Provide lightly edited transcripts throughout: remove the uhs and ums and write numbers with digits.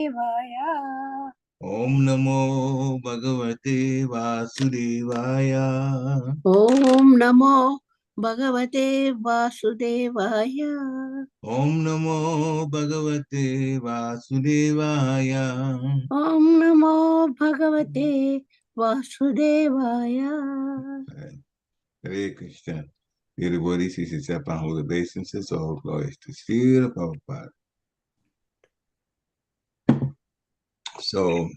Vasudevaya. Om Namo Bhagavate Vasudevaya. Om Namo Bhagavate Vasudevaya. Om Namo Bhagavate Vasudevaya. Om Namo Bhagavate Vasudevaya. Hare Krishna. Dear devotees, he should step on holy basins, all glories to Srila Prabhupada. So,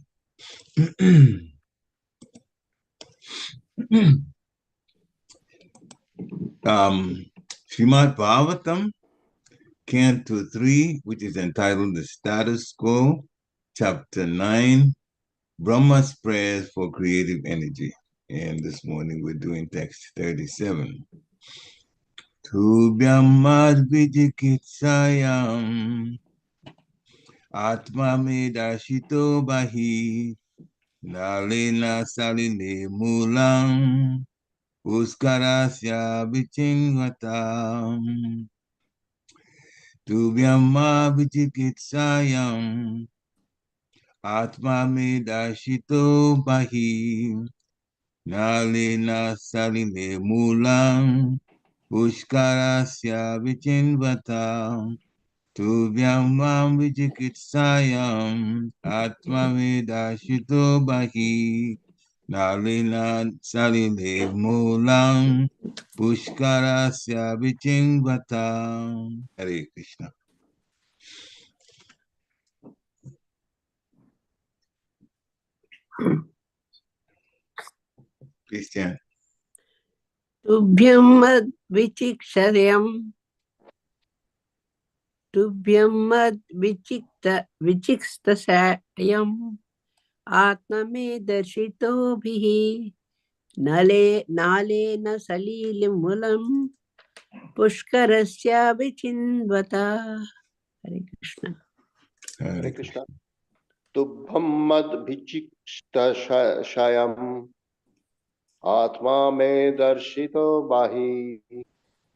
Srimad Bhagavatam, Canto 3, which is entitled The Status Quo, Chapter 9, Brahma's Prayers for Creative Energy. And this morning we're doing text 37. Tubhyamad vijikitsayam atma medashito bahi nalena saline mulam uskarasya vichingvatam. Tubhyamad vijikitsayam atma medashito bahi nalena saline mulam Pushkarasya vichinvatam tubhyam mam vichikitsayam atmavedashito bahi nalina saline mulam pushkarasya vichinvatam. Hare Krishna. Christian. Tubhyam mad vichiksharyam. Tubhyam mad vichikstasayam. Atmame darshito bhihi. Nale na salilim mulam. Pushkarasya vichinvata. Hare Krishna. Hare Krishna. Tubham mad vichikshayam atma me darshito bahi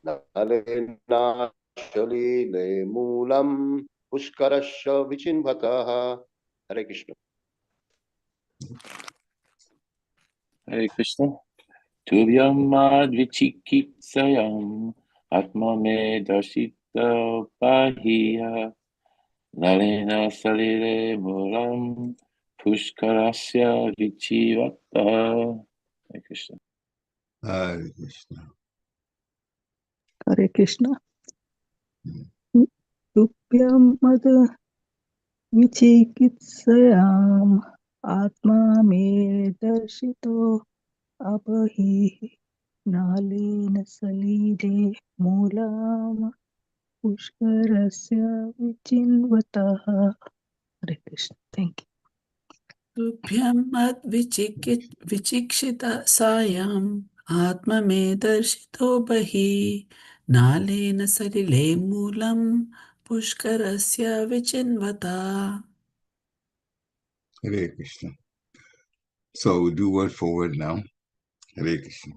nalena shalile mulam pushkarasya vichinvataha. Hare Krishna. Hare Krishna. Tubhyam mad vichikitsayam atma me darshita bahiya nalena salire mulam pushkarasya vichivata. Hare Krishna. Hare Krishna. Hare Krishna. Tubhyam mad vichikitsayam atma me darshito abahi nalena salide mulam pushkarasya vichinvataha. Hare Krishna. Thank you. Tubhyam mad vichikshita sayam atma me darshito bahi nalena sarile mulam pushkarasya vichinvata. Hare Krishna. So we'll do word for word now. Hare Krishna.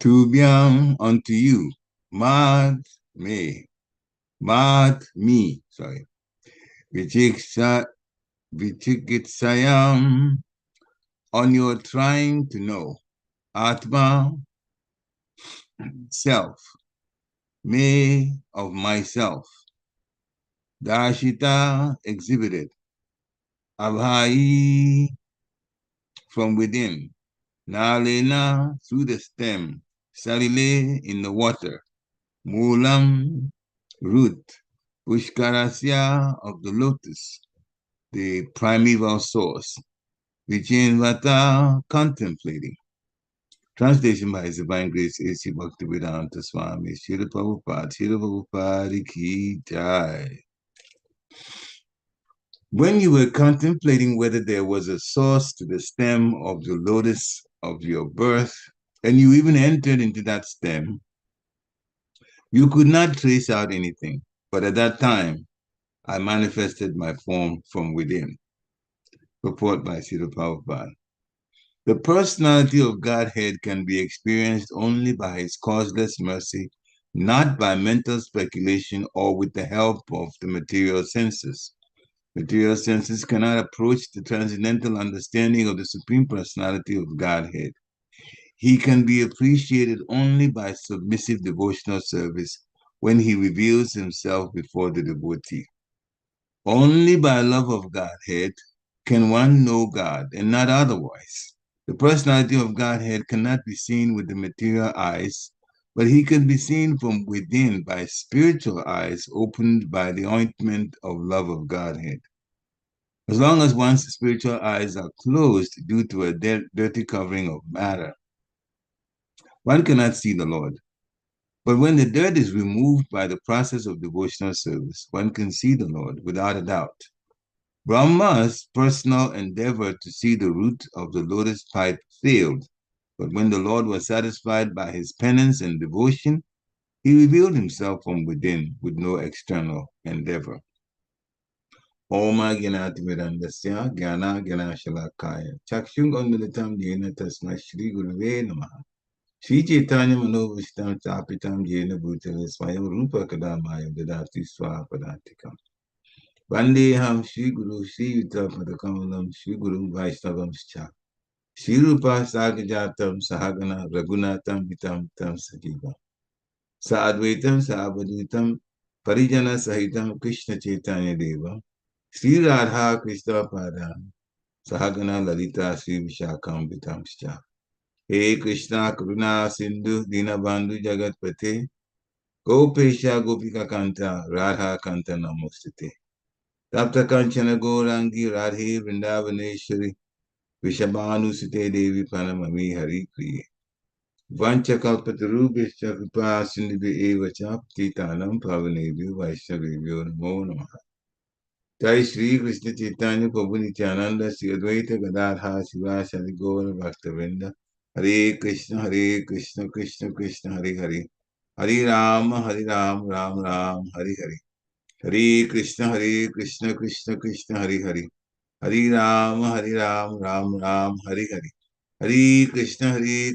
Tubhyam unto you, mad me, sorry. Vichikitsayam, on your trying to know. Atma, self. Me, of myself. Darshita, exhibited. Abhai, from within. Nalena, through the stem. Salile, in the water. Mulam, root. Pushkarasya, of the lotus, the primeval source. Vichinvata, contemplating. Translation by His Divine Grace A.C. Bhaktivedanta Swami Srila Prabhupada Ki Jai. When you were contemplating whether there was a source to the stem of the lotus of your birth, and you even entered into that stem, you could not trace out anything. But at that time, I manifested my form from within. Purport by Srila Prabhupada. The personality of Godhead can be experienced only by His causeless mercy not by mental speculation or with the help of the material senses. Material senses cannot approach the transcendental understanding of the Supreme Personality of Godhead. He can be appreciated only by submissive devotional service when he reveals himself before the devotee. Only by love of Godhead can one know God, and not otherwise. The personality of Godhead cannot be seen with the material eyes, but he can be seen from within by spiritual eyes opened by the ointment of love of Godhead. As long as one's spiritual eyes are closed due to a dirty covering of matter, one cannot see the Lord. But when the dirt is removed by the process of devotional service, one can see the Lord without a doubt. Brahma's personal endeavor to see the root of the lotus pipe failed, but when the Lord was satisfied by his penance and devotion, he revealed himself from within with no external endeavor. Oma Gyanati Vedandasya Gyana Gyanashalakaya Chakshung Unmilitam Jena Tasma Shri Guruve Namaha Shri Chaitanya Manovishtam Chapitam Jena Bhutale Swayam Rupa Kadamaya Dadati Swapadantikam Vandeham Shri Guru Shri Yuta Padakamalam Shri Guru Vaishnavam Scha Shri Rupa Sagajatam Sahagana Raghunatam Vitam Tam Sajiva Sadvaitam Sabadvitam Parijana Sahitam Krishna Chaitanya Deva Sri Radha Krishna Padam Sahagana Lalita Sri Vishakam Vitamscha He Krishna Karuna Sindhu Dinabandhu Jagatpate Gopesha Gopika Kanta Radha Kanta Namostite Tapta Kanchana Gorangi Radhe Vrindavaneshwari Vishabhanu Sute Devi Panamami Hari Kriye Vancha Kalpatarubhishya Kripa Sindhi Eva Chaptitanam Pavanebhyo Vaishnavebhyo Namo Namaha Jai Shri Krishna Chaitanya Prabhu Nityananda Shri Advaita Gadadha Shiva Shri Gaura Bhaktavinda Hare Krishna Krishna Krishna Hare Hare Hare Ram Ram Ram Hare Hare Hare Krishna Krishna Krishna Hare Hare Hare Ram Ram Hare Hare Hare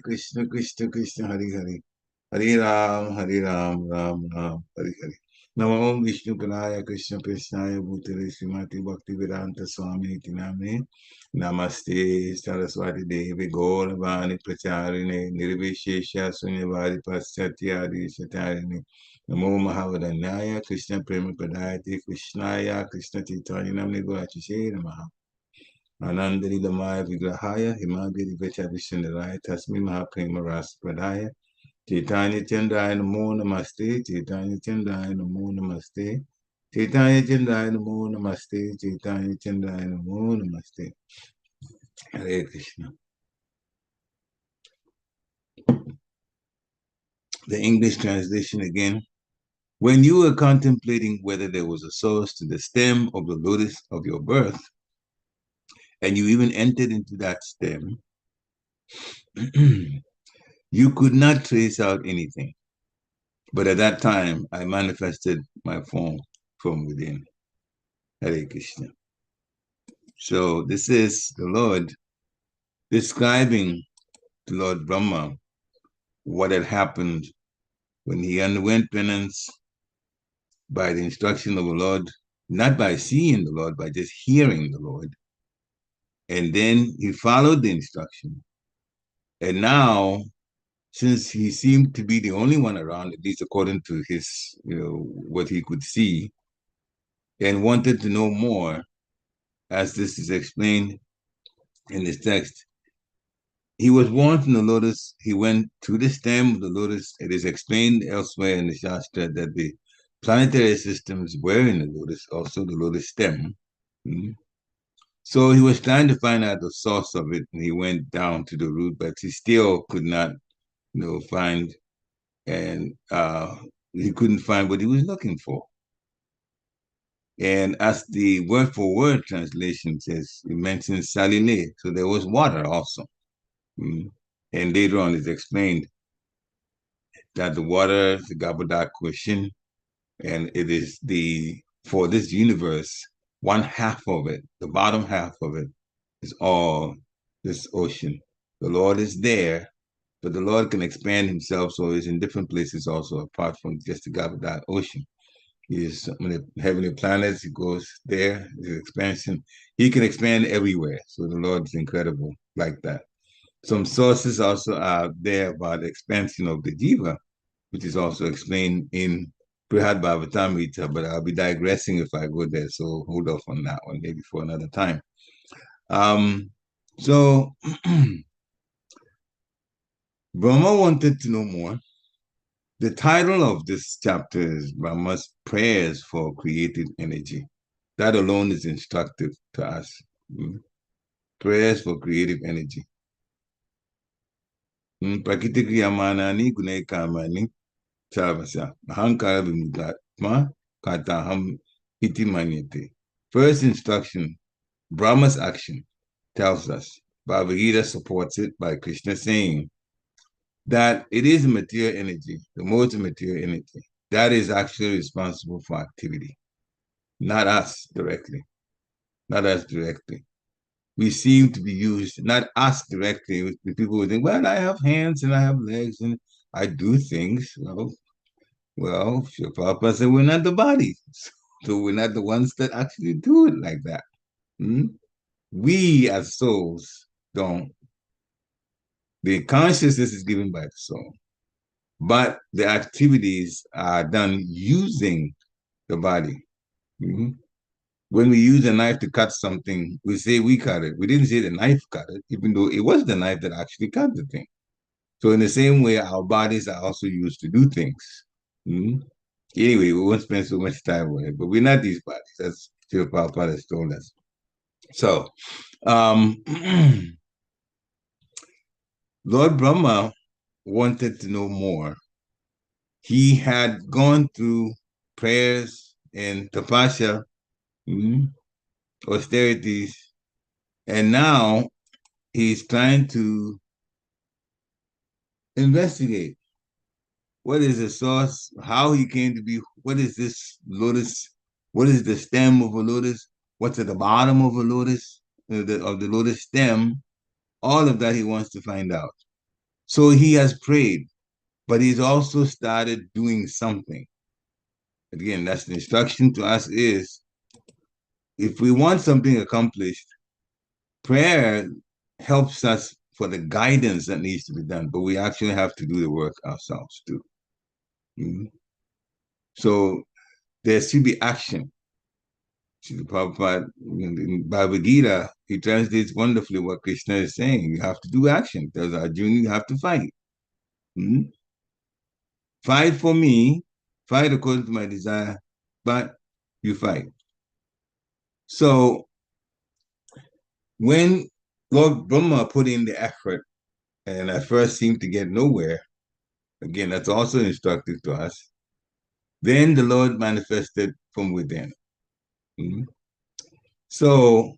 Krishna Krishna Krishna Hare Hare Hare Ram Ram Hare Hare Namo Om Vishnu Padaya Krishna Krishnaya Bhutale Srimati Bhakti Vedanta Swami Iti Namane Namaste Saraswati Devi Gauravani Pracharine Nirvishesha Sunyavari Pasatyadi Satarine Namo Mahavadanyaya Krishna Prema Padayati Krishnaya Krishna Chaitanya Namne Gurachishe Namaha Anandari Damaya Vigrahaya Himagiri Vecha Vishnaraya Tasmi Mahaprema Rasa Padaya Chaitanya Chandaya Namo Namaste, Chaitanya Chandaya Namo Namaste, Chaitanya Chandaya Namo Namaste, Chaitanya Chandaya Namo Namaste. Hare Krishna. The English translation again. When you were contemplating whether there was a source to the stem of the lotus of your birth, and you even entered into that stem, you could not trace out anything. But at that time, I manifested my form from within. Hare Krishna. So this is the Lord describing to Lord Brahma what had happened when he underwent penance by the instruction of the Lord, not by seeing the Lord, by just hearing the Lord. And then he followed the instruction. And now, since he seemed to be the only one around, at least according to his, what he could see, and wanted to know more, as this is explained in this text, he was born from the lotus. He went to the stem of the lotus. It is explained elsewhere in the Shastra that the planetary systems were in the lotus, also the lotus stem. So he was trying to find out the source of it, and he went down to the root, but he still could not, find, and he couldn't find what he was looking for. And as the word for word translation says, it mentions salile, so there was water also. And later on, it's explained that the water, the Gabodak question, and it is for this universe, one half of it, the bottom half of it, is all this ocean. The Lord is there, but the Lord can expand himself, so he's in different places also, apart from just the Gabadad Ocean. He is on the heavenly planets, he goes there, his expansion. He can expand everywhere, so the Lord is incredible like that. Some sources also are there about the expansion of the Jiva, which is also explained in Brihad Bhavatamrita, but I'll be digressing if I go there, so hold off on that one, maybe for another time. So Brahma wanted to know more. The title of this chapter is Brahma's Prayers for Creative Energy. That alone is instructive to us. Prayers for creative energy. Prakriti kriyamanani gunai kamani savasya ahankara vimudatma kataham iti manyate. First instruction, Brahma's action tells us. Bhagavad Gita supports it by Krishna saying that it is material energy, the modes of material energy, that is actually responsible for activity, not us directly. Not us directly. We seem to be used, not us directly. People would think, well, I have hands and I have legs and I do things. Well, your Papa said we're not the body. So we're not the ones that actually do it like that. We as souls don't. The consciousness is given by the soul, but the activities are done using the body. When we use a knife to cut something, we say we cut it. We didn't say the knife cut it, even though it was the knife that actually cut the thing. So in the same way, our bodies are also used to do things. Anyway, we won't spend so much time on it, but we're not these bodies. That's Sri Prabhupada has told us. So, Lord Brahma wanted to know more. He had gone through prayers and tapasya, austerities, and now he's trying to investigate what is the source, how he came to be, what is this lotus, what is the stem of a lotus, what's at the bottom of a lotus, of the lotus stem. All of that he wants to find out. So he has prayed, but he's also started doing something. Again, that's the instruction to us is, if we want something accomplished, prayer helps us for the guidance that needs to be done, but we actually have to do the work ourselves too. So there should be action. Prabhupada, in Bhagavad Gita, he translates wonderfully what Krishna is saying. You have to do action. Tells Arjuna, you have to fight. Fight for me, fight according to my desire, but you fight. So when Lord Brahma put in the effort, and at first seemed to get nowhere, again, that's also instructive to us, then the Lord manifested from within. So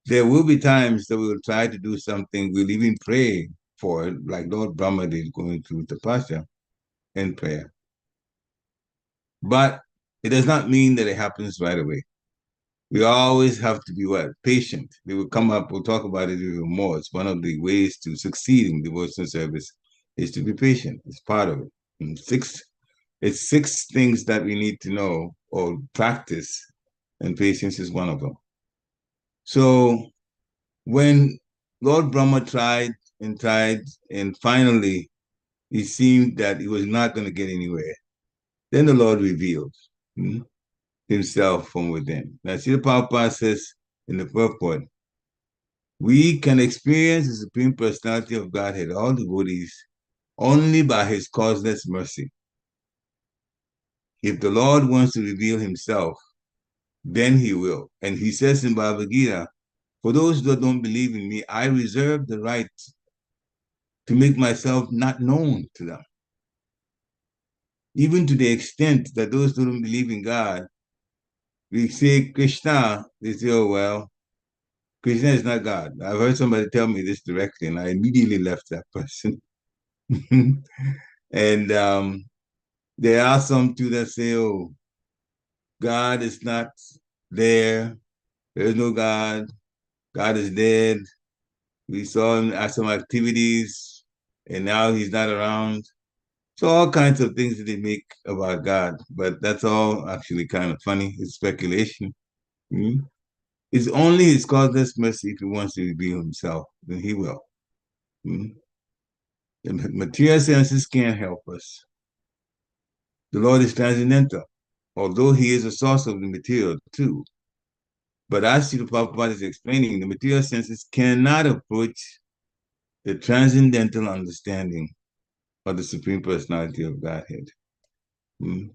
there will be times that we will try to do something, we'll even pray for it, like Lord Brahma did going through tapasya and prayer. But it does not mean that it happens right away. We always have to be what? Patient. They will come up, we'll talk about it even more. It's one of the ways to succeed in devotional service is to be patient. It's part of it. And it's six things that we need to know or practice, and patience is one of them. So when Lord Brahma tried, and finally it seemed that he was not going to get anywhere, then the Lord revealed himself from within. Now, Srila Prabhupada says in the purport, we can experience the Supreme Personality of Godhead, all devotees, only by his causeless mercy. If the Lord wants to reveal himself, then he will. And he says in Bhagavad Gita, for those that don't believe in me, I reserve the right to make myself not known to them. Even to the extent that those who don't believe in God, we say Krishna, they say, oh, well, Krishna is not God. I've heard somebody tell me this directly, and I immediately left that person. And there are some too that say, oh, God is not there. There is no God. God is dead. We saw him at some activities, and now he's not around. So all kinds of things that they make about God, but that's all actually kind of funny. It's speculation. Mm-hmm. It's only his causeless mercy if he wants to reveal himself, then he will. Mm-hmm. The material senses can't help us. The Lord is transcendental, although he is a source of the material too. But as Srila Prabhupada is explaining, the material senses cannot approach the transcendental understanding of the Supreme Personality of Godhead. Mm-hmm.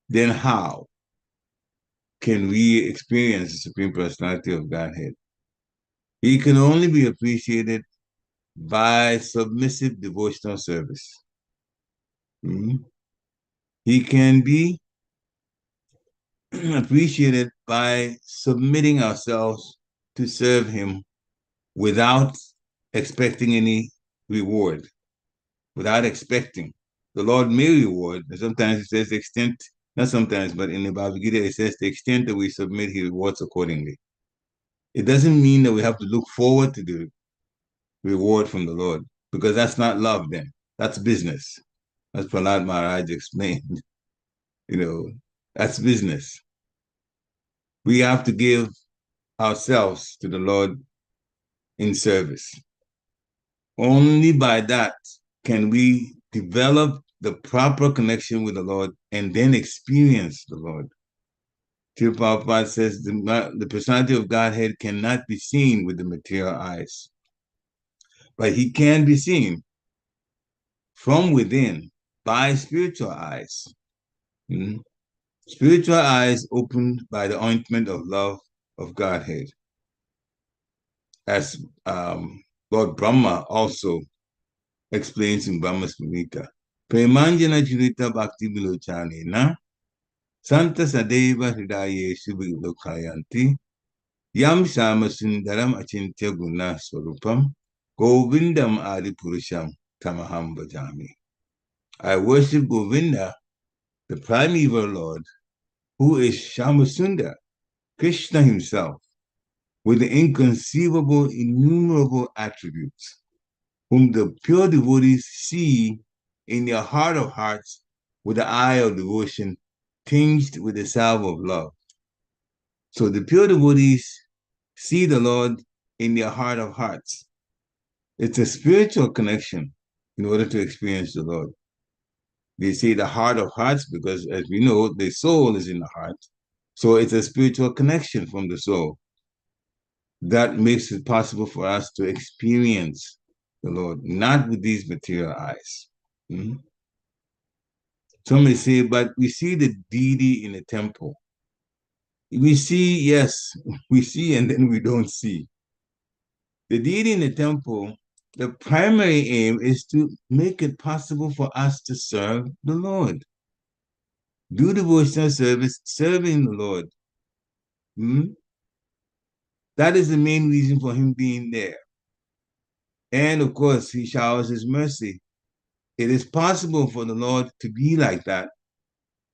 Then how can we experience the Supreme Personality of Godhead? He can only be appreciated by submissive devotional service. Mm-hmm. He can be appreciated by submitting ourselves to serve him without expecting any reward, without expecting. The Lord may reward, and sometimes it says the extent, not sometimes, but in the Bhagavad Gita, it says the extent that we submit, he rewards accordingly. It doesn't mean that we have to look forward to the reward from the Lord, because that's not love then. That's business. As Prahlad Maharaj explained, that's business. We have to give ourselves to the Lord in service. Only by that can we develop the proper connection with the Lord and then experience the Lord. Srila Prabhupada says the personality of Godhead cannot be seen with the material eyes, but he can be seen from within by spiritual eyes. Mm-hmm. Spiritual eyes opened by the ointment of love of Godhead. As Lord Brahma also explains in Brahma Smrita. Premanjana Churita Bhakti Vilochani na Santa Sadeva Hridayeshu Vilokhayanti Yam Shama Sundaram Achintya Guna Swarupam Govindam Adi Purusham Tamaham Bhajami. I worship Govinda, the primeval Lord, who is Shamasundar, Krishna himself, with the inconceivable, innumerable attributes, whom the pure devotees see in their heart of hearts with the eye of devotion tinged with the salve of love. So the pure devotees see the Lord in their heart of hearts. It's a spiritual connection in order to experience the Lord. They say the heart of hearts because, as we know, the soul is in the heart. So it's a spiritual connection from the soul that makes it possible for us to experience the Lord, not with these material eyes. Mm-hmm. Some may say, but we see the deity in the temple. We see, yes, we see, and then we don't see. The deity in the temple, the primary aim is to make it possible for us to serve the Lord. Do devotional service, serving the Lord. Hmm? That is the main reason for him being there. And of course, he showers his mercy. It is possible for the Lord to be like that,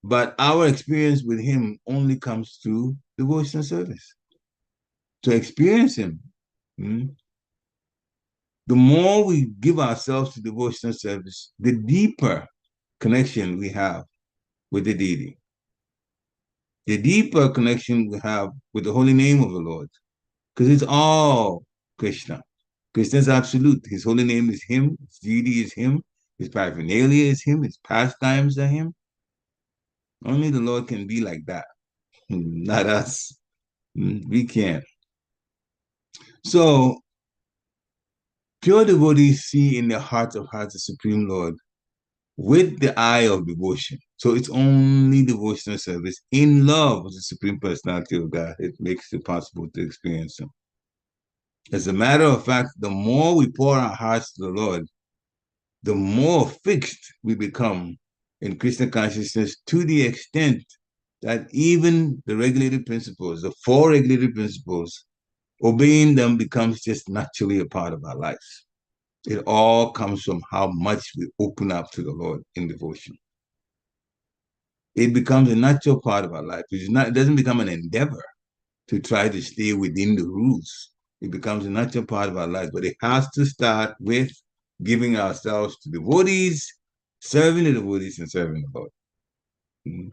but our experience with him only comes through devotional service. To experience him, the more we give ourselves to devotional service, the deeper connection we have with the deity. The deeper connection we have with the holy name of the Lord, because it's all Krishna. Krishna is absolute. His holy name is him, his deity is him, his paraphernalia is him, his pastimes are him. Only the Lord can be like that, not us. We can't. So, pure devotees see in their hearts of hearts the Supreme Lord with the eye of devotion. So it's only devotional service in love with the Supreme Personality of God. It makes it possible to experience him. As a matter of fact, the more we pour our hearts to the Lord, the more fixed we become in Krishna consciousness, to the extent that even the regulated principles, the 4 regulated principles, obeying them becomes just naturally a part of our life. It all comes from how much we open up to the Lord in devotion. It becomes a natural part of our life. It doesn't become an endeavor to try to stay within the rules. It becomes a natural part of our life, but it has to start with giving ourselves to devotees, serving the devotees, and serving the Lord. Mhm.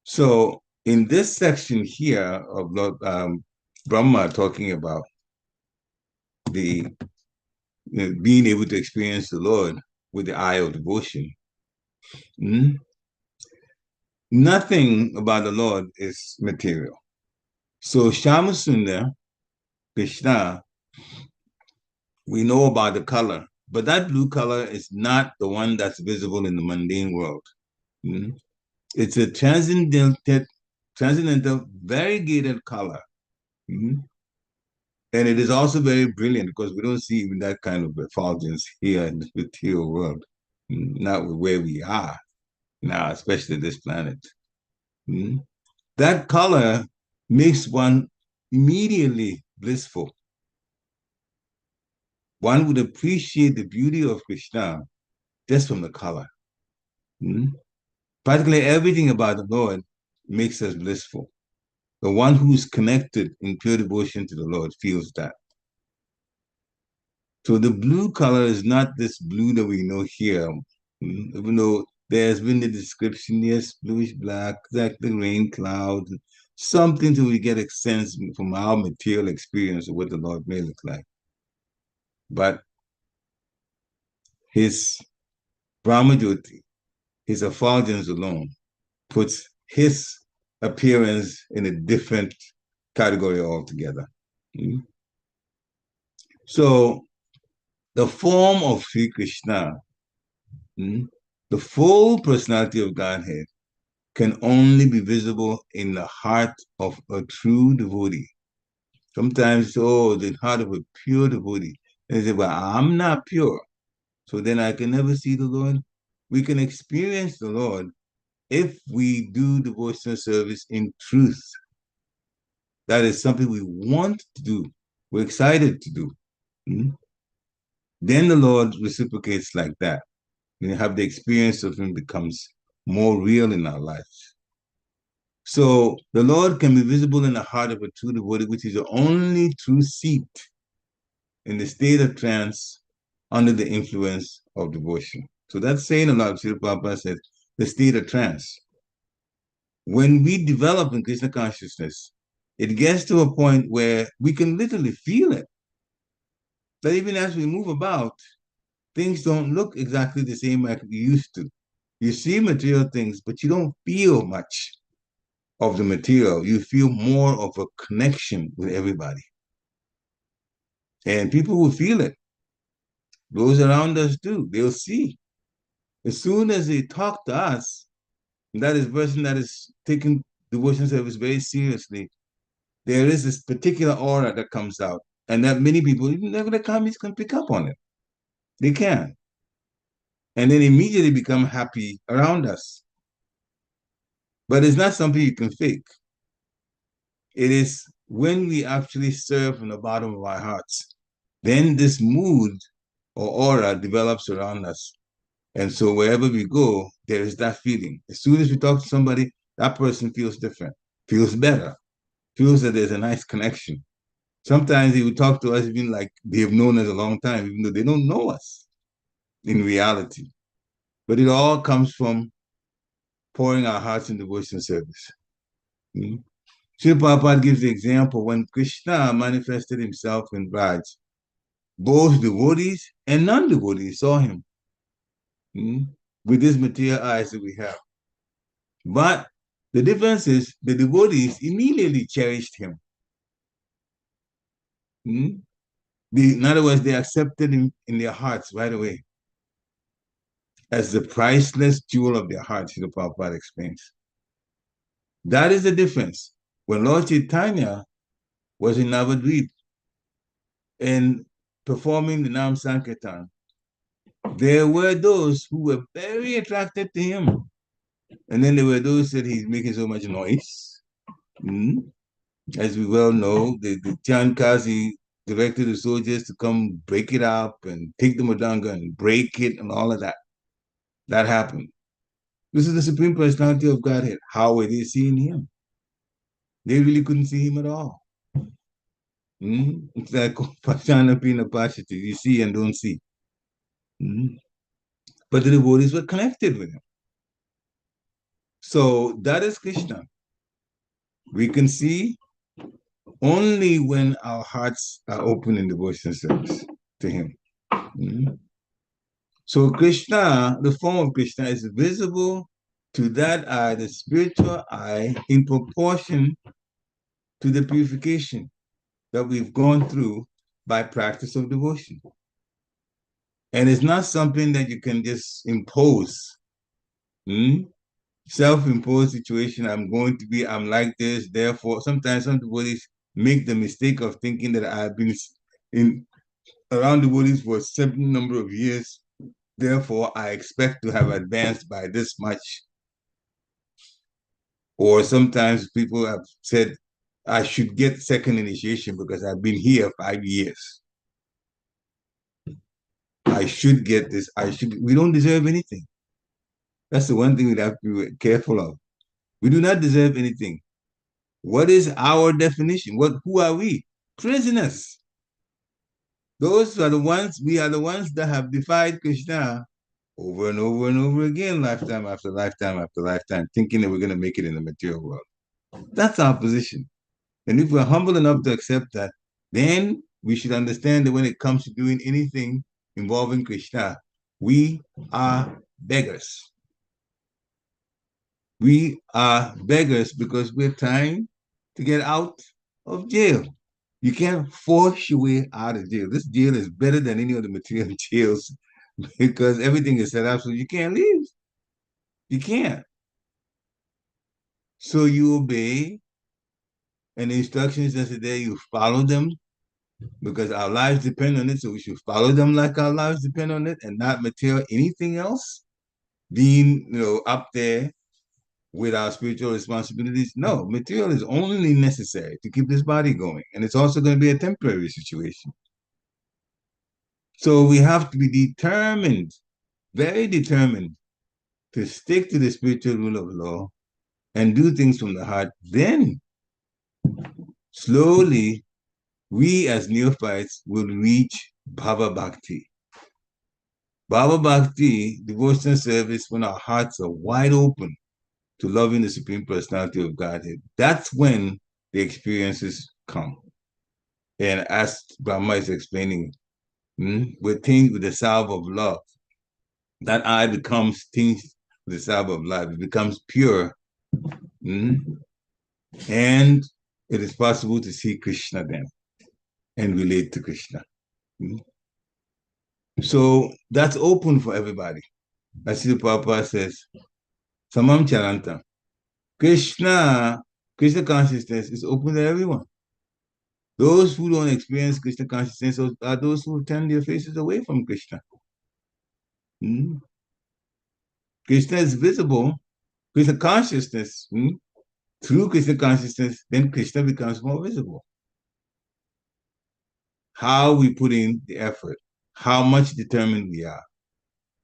So in this section here of Lord Brahma talking about the being able to experience the Lord with the eye of devotion, nothing about the Lord is material. So Shamasunda, Krishna, we know about the color, but that blue color is not the one that's visible in the mundane world. It's a transcendental, variegated color. And it is also very brilliant because we don't see even that kind of effulgence here in the material world, not where we are now, especially this planet. That color makes one immediately blissful. One would appreciate the beauty of Krishna just from the color. Practically everything about the Lord makes us blissful. The one who's connected in pure devotion to the Lord feels that. So the blue color is not this blue that we know here, even though there's been the description, yes, bluish black, like the rain cloud, something till we get a sense from our material experience of what the Lord may look like. But his Brahmajyoti, his effulgence alone, puts his appearance in a different category altogether. So the form of Sri Krishna, the full personality of Godhead, can only be visible in the heart of a true devotee. Sometimes, the heart of a pure devotee. And they say, well, I'm not pure, so then I can never see the Lord. We can experience the Lord if we do devotional service in truth. That is something we want to do. We're excited to do. Then the Lord reciprocates like that. And have the experience of him becomes more real in our lives. So the Lord can be visible in the heart of a true devotee, which is the only true seat in the state of trance under the influence of devotion. So that's saying a lot. Srila Prabhupada said, the state of trance. When we develop in Krishna consciousness, it gets to a point where we can literally feel it. That even as we move about, things don't look exactly the same like we used to. You see material things, but you don't feel much of the material. You feel more of a connection with everybody. And people will feel it. Those around us do. They'll see. As soon as they talk to us, that is person that is taking devotion service very seriously, there is this particular aura that comes out. And that many people, even regular commies, can pick up on it. They can. And then immediately become happy around us. But it's not something you can fake. It is when we actually serve from the bottom of our hearts, then this mood or aura develops around us. And so wherever we go, there is that feeling. As soon as we talk to somebody, that person feels different, feels better, feels that there's a nice connection. Sometimes they would talk to us even like they have known us a long time, even though they don't know us in reality. But it all comes from pouring our hearts in devotion service. Srila Prabhupada gives the example when Krishna manifested himself in Braj, both devotees and non-devotees saw him with these material eyes that we have. But the difference is the devotees immediately cherished him. In other words, they accepted him in their hearts right away as the priceless jewel of their hearts, Srila Prabhupada explains. That is the difference. When Lord Chaitanya was in Navadvip and performing the Nam Sankirtan, there were those who were very attracted to him. And then there were those that he's making so much noise. As we well know, the Chankasi directed the soldiers to come break it up and take the Madanga and break it and all of that. That happened. This is the Supreme Personality of Godhead. How were they seeing him? They really couldn't see him at all. It's like Pashana Pina Pashati, you see and don't see. But the devotees were connected with him. So that is Krishna. We can see only when our hearts are open in devotion service to him. So Krishna, the form of Krishna, is visible to that eye, the spiritual eye, in proportion to the purification that we've gone through by practice of devotion. And it's not something that you can just impose. Self-imposed situation, I'm like this, therefore, sometimes some devotees make the mistake of thinking that I've been around the devotees for a certain number of years, therefore I expect to have advanced by this much. Or sometimes people have said, I should get second initiation because I've been here 5 years. I should get this. We don't deserve anything. That's the one thing we have to be careful of. We do not deserve anything. What is our definition? Who are we? Prisoners. Those are the ones, we are the ones that have defied Krishna over and over and over again, lifetime after lifetime after lifetime, thinking that we're going to make it in the material world. That's our position. And if we're humble enough to accept that, then we should understand that when it comes to doing anything involving Krishna, we are beggars. We are beggars because we're trying to get out of jail. You can't force your way out of jail. This jail is better than any of the material jails because everything is set up so you can't leave. You can't. So you obey, and the instructions that's there, you follow them because our lives depend on it. So we should follow them like our lives depend on it and not material anything else being, up there with our spiritual responsibilities. No, material is only necessary to keep this body going. And it's also going to be a temporary situation. So we have to be determined, very determined, to stick to the spiritual rule of law and do things from the heart. Then, slowly, we as neophytes will reach Bhava Bhakti. Bhava Bhakti, devotional service, when our hearts are wide open to loving the Supreme Personality of Godhead, that's when the experiences come. And as Brahma is explaining, with the salve of love, that eye becomes tinged with the salve of love. It becomes pure. And it is possible to see Krishna then and relate to Krishna. So that's open for everybody. As the Prabhupada says, Samam Charanta. Krishna consciousness is open to everyone. Those who don't experience Krishna consciousness are those who turn their faces away from Krishna. Krishna is visible. Krishna consciousness, through Krishna consciousness, then Krishna becomes more visible. How we put in the effort, how much determined we are.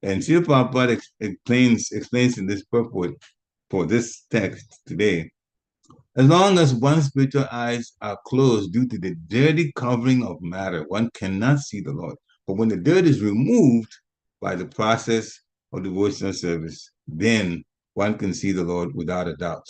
And Srila Prabhupada explains in this purport for this text today, as long as one's spiritual eyes are closed due to the dirty covering of matter, one cannot see the Lord. But when the dirt is removed by the process of devotional service, then one can see the Lord without a doubt.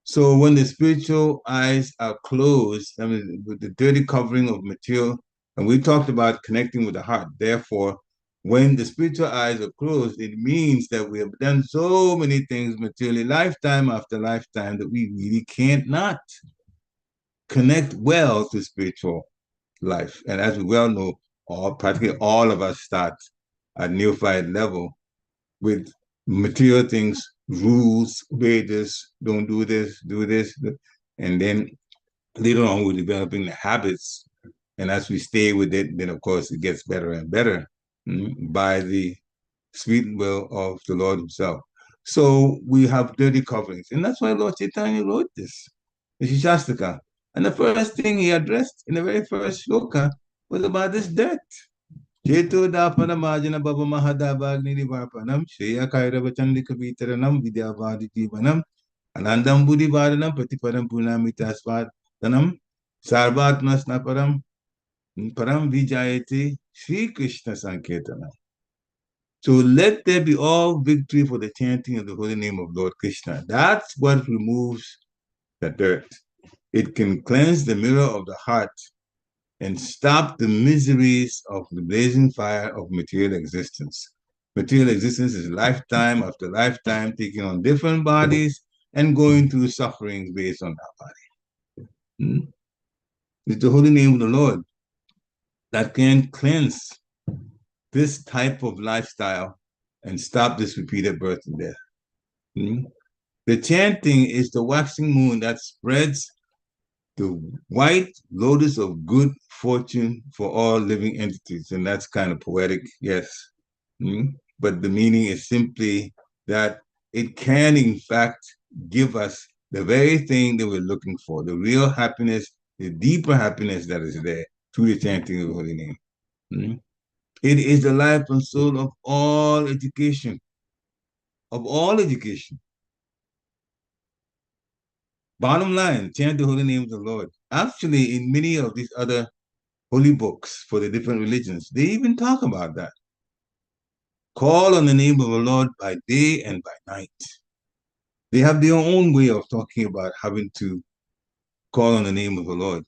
So when the spiritual eyes are closed, with the dirty covering of material, and we talked about connecting with the heart. Therefore, when the spiritual eyes are closed, it means that we have done so many things materially, lifetime after lifetime, that we really can't not connect well to spiritual life. And as we well know, practically all of us start at neophyte level with material things, rules, obey this, don't do this, do this. And then later on, we're developing the habits. And as we stay with it, then of course it gets better and better by the sweet will of the Lord himself. So we have dirty coverings. And that's why Lord Chaitanya wrote this, the Shastaka. And the first thing he addressed in the very first shloka was about this dirt. Jeto dapana majana baba mahadabagni nivarpanam shreya kairava chandika vitaranam vidyavadi jivanam anandam buddhi varanam pratiparam punamita svadanam Sarvatmasna param, param vijayate, Sri Krishna Sankirtana. So let there be all victory for the chanting of the holy name of Lord Krishna. That's what removes the dirt. It can cleanse the mirror of the heart and stop the miseries of the blazing fire of material existence. Material existence is lifetime after lifetime, taking on different bodies and going through sufferings based on that body. It's the holy name of the Lord that can cleanse this type of lifestyle and stop this repeated birth and death. The chanting is the waxing moon that spreads the white lotus of good fortune for all living entities. And that's kind of poetic, yes. But the meaning is simply that it can, in fact, give us the very thing that we're looking for, the real happiness, the deeper happiness that is there through the chanting of the holy name. It is the life and soul of all education, of all education. Bottom line, chant the holy name of the Lord. Actually, in many of these other holy books for the different religions, they even talk about that. Call on the name of the Lord by day and by night. They have their own way of talking about having to call on the name of the Lord.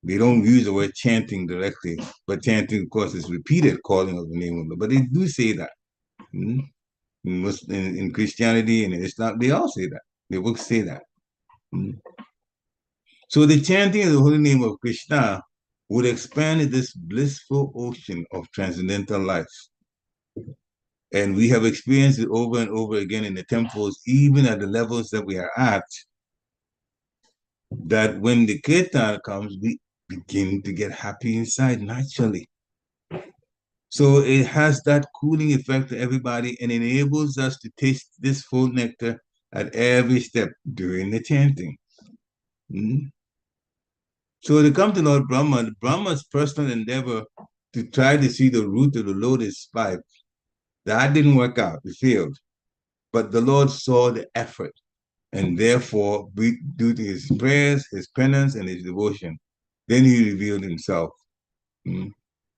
They don't use the word chanting directly, but chanting, of course, is repeated calling of the name of the Lord. But they do say that. In Christianity and in Islam, they all say that. The books say that. So the chanting of the holy name of Krishna would expand this blissful ocean of transcendental life. And we have experienced it over and over again in the temples, even at the levels that we are at, that when the kirtan comes, we begin to get happy inside naturally. So it has that cooling effect to everybody and enables us to taste this full nectar at every step during the chanting. So to come to Lord Brahma, Brahma's personal endeavor to try to see the root of the lotus pipe, that didn't work out, it failed. But the Lord saw the effort, and therefore, due to his prayers, his penance, and his devotion, then he revealed himself.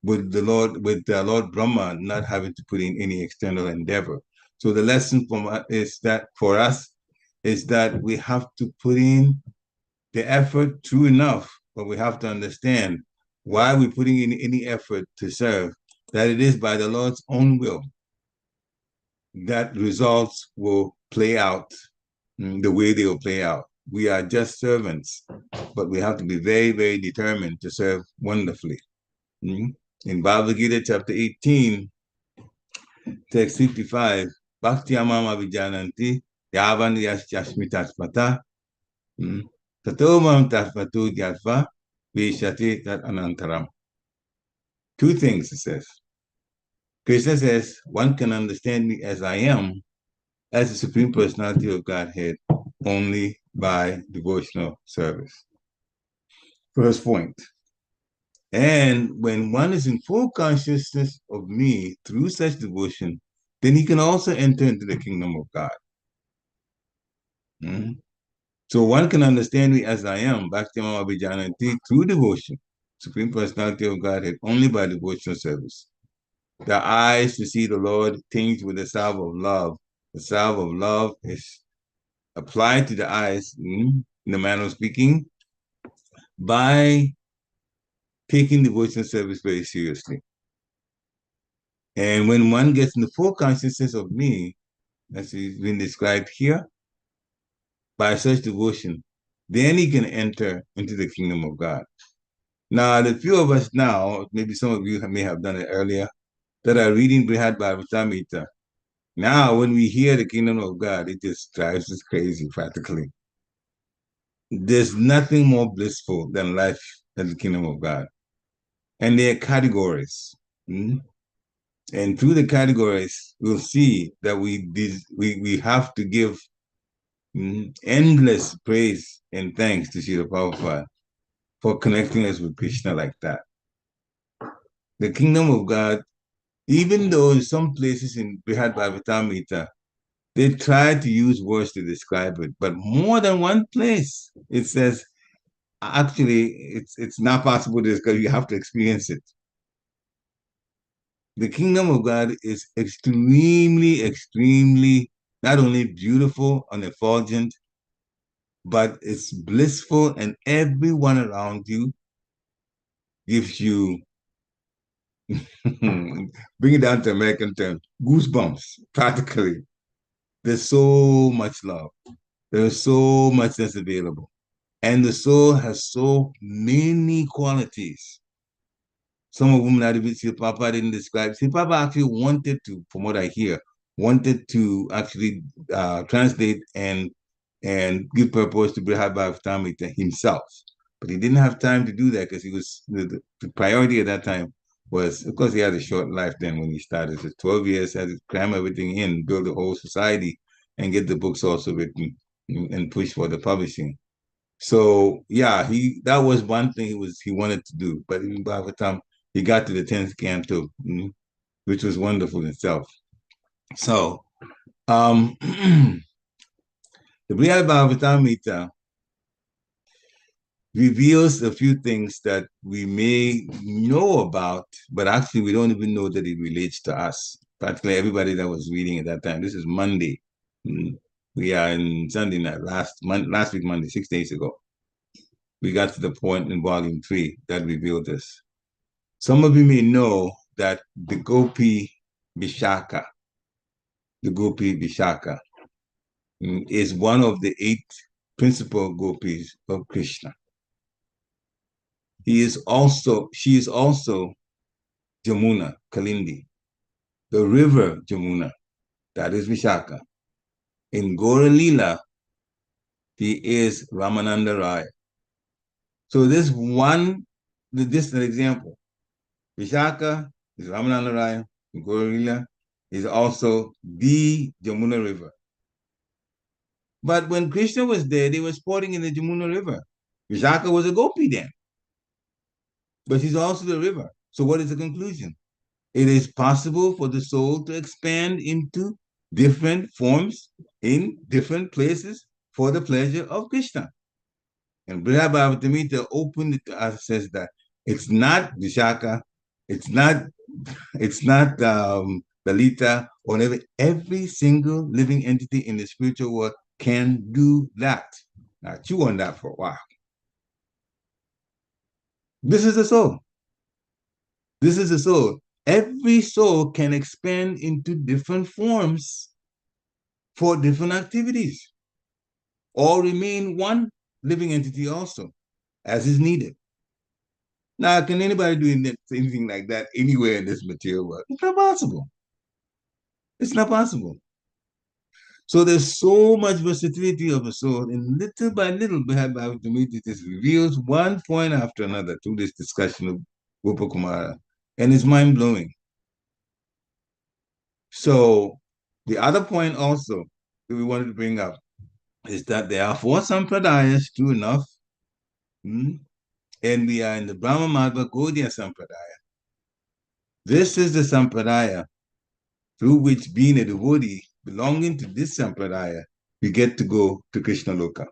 With Lord Brahma not having to put in any external endeavor. So the lesson for us is that we have to put in the effort, true enough, but we have to understand why we're putting in any effort to serve, that it is by the Lord's own will that results will play out the way they will play out. We are just servants, but we have to be very, very determined to serve wonderfully. In Bhagavad Gita chapter 18, text 55, Bhakti Amama Vijananti, Yavan Yashmi Tatmata, Tatomam Tatmatu Gyatva, Vishati Tat Anantaram. Two things it says. Krishna says, one can understand me as I am, as the Supreme Personality of Godhead, only by devotional service. First point. And when one is in full consciousness of me through such devotion, then he can also enter into the kingdom of God. So one can understand me as I am, Bhakti Mama Vijananti, through devotion, Supreme Personality of Godhead, only by devotional service. The eyes to see the Lord tinged with the salve of love. The salve of love is applied to the eyes, in the manner of speaking, by taking devotional service very seriously. And when one gets in the full consciousness of me, as has been described here, by such devotion, then he can enter into the kingdom of God. Now, the few of us now, maybe some of you may have done it earlier, that are reading Brihad Bhagavatamrita. Now, when we hear the kingdom of God, it just drives us crazy practically. There's nothing more blissful than life in the kingdom of God. And there are categories. And through the categories, we'll see that we have to give endless praise and thanks to Srila Prabhupada for connecting us with Krishna like that. The kingdom of God, even though in some places in Brihad Bhagavatamrita, they try to use words to describe it, but more than one place, it says, actually, it's not possible to describe. You have to experience it. The kingdom of God is extremely, extremely not only beautiful and effulgent, but it's blissful, and everyone around you gives you, bring it down to American terms, goosebumps, practically. There's so much love. There's so much that's available. And the soul has so many qualities. Some of them not even see Papa didn't describe. See, Papa actually wanted to, from what I hear, wanted to actually translate and give purpose to Brihad Bhavatamrita himself. But he didn't have time to do that because he was the priority at that time was, of course, he had a short life then when he started. So 12 years, had to cram everything in, build a whole society, and get the books also written and push for the publishing. So yeah, that was one thing he wanted to do. But even by the time he got to the 10th canto, which was wonderful itself. So the Brihad Bhavatamrita reveals a few things that we may know about, but actually we don't even know that it relates to us. Practically everybody that was reading at that time. This is Monday. We are in Sunday night, last week Monday, 6 days ago. We got to the point in volume 3 that revealed this. Some of you may know that the Gopi Vishaka is one of the 8 principal gopis of Krishna. She is also Jamuna, Kalindi, the river Jamuna, that is Vishaka. In Gaura Lila, he is Ramananda Raya. So this is an example. Vishaka is Ramananda Raya. In Gaura Lila is also the Jamuna River. But when Krishna was there, they were sporting in the Jamuna River. Vishaka was a gopi then. But she's also the river. So what is the conclusion? It is possible for the soul to expand into different forms in different places for the pleasure of Krishna. And Brihad Bhavatamrita opened it to us, says that it's not Vishaka, it's not Dalita, or whatever. Every single living entity in the spiritual world can do that. Now chew on that for a while. This is the soul. This is the soul. Every soul can expand into different forms for different activities, or remain one living entity also, as is needed. Now, can anybody do anything like that anywhere in this material world? It's not possible. It's not possible. So there's so much versatility of the soul, and little by little, this reveals one point after another through this discussion of Gopakumara, and it's mind-blowing. So the other point also that we wanted to bring up is that there are 4 sampradayas, true enough, and we are in the Brahma Madhva Gaudiya Sampradaya. This is the sampradaya through which, being a devotee belonging to this sampradaya, we get to go to Krishna Loka.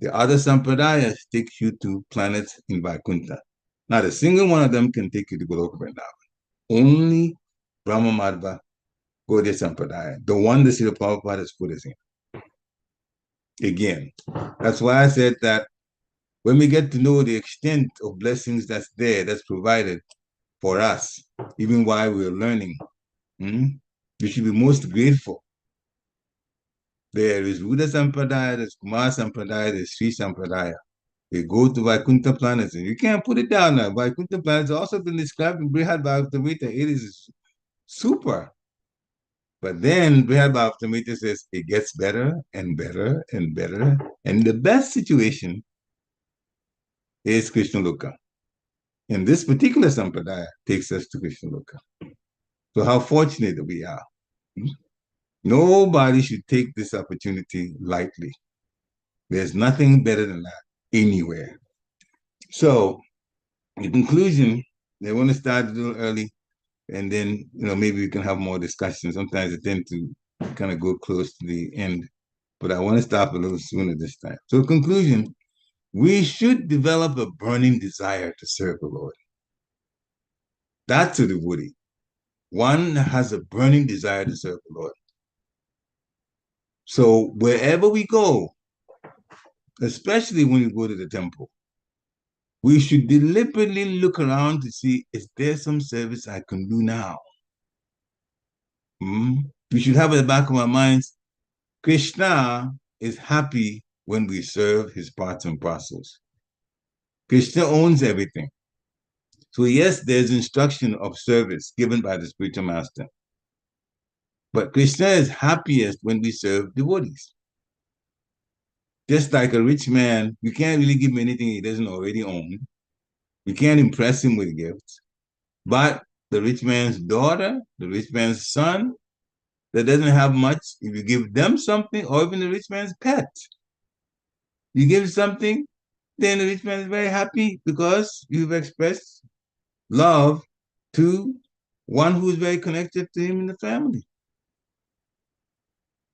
The other sampradayas take you to planets in Vaikuntha. Not a single one of them can take you to Goloka Vrindavan. Only Brahma Madhva Gaudiya Sampradaya, the one that Srila Prabhupada has put us in. Again, that's why I said that when we get to know the extent of blessings that's there, that's provided for us, even while we're learning, we should be most grateful. There is Buddha Sampradaya, there's Kumar Sampradaya, there's Sri Sampradaya. They go to Vaikuntha planets, and you can't put it down now. Vaikuntha planets have also been described in Brihad Bhavatamrita. It is super. But then Brihad Bhavatamrita says it gets better and better and better. And the best situation is Krishna Loka. And this particular sampradaya takes us to Krishna Loka. So how fortunate that we are. Nobody should take this opportunity lightly. There's nothing better than that anywhere. So in conclusion, I want to start a little early, and then maybe we can have more discussion. Sometimes I tend to kind of go close to the end, but I want to stop a little sooner this time. So conclusion, We should develop a burning desire to serve the Lord. That's a devotee. One has a burning desire to serve the Lord. So wherever we go, especially when we go to the temple, we should deliberately look around to see, is there some service I can do now? We should have in the back of our minds, Krishna is happy when we serve his parts and parcels. Krishna owns everything. So yes, there's instruction of service given by the spiritual master. But Krishna is happiest when we serve devotees. Just like a rich man, you can't really give him anything he doesn't already own. You can't impress him with gifts. But the rich man's daughter, the rich man's son, that doesn't have much, if you give them something, or even the rich man's pet, you give something, then the rich man is very happy because you've expressed love to one who is very connected to him in the family.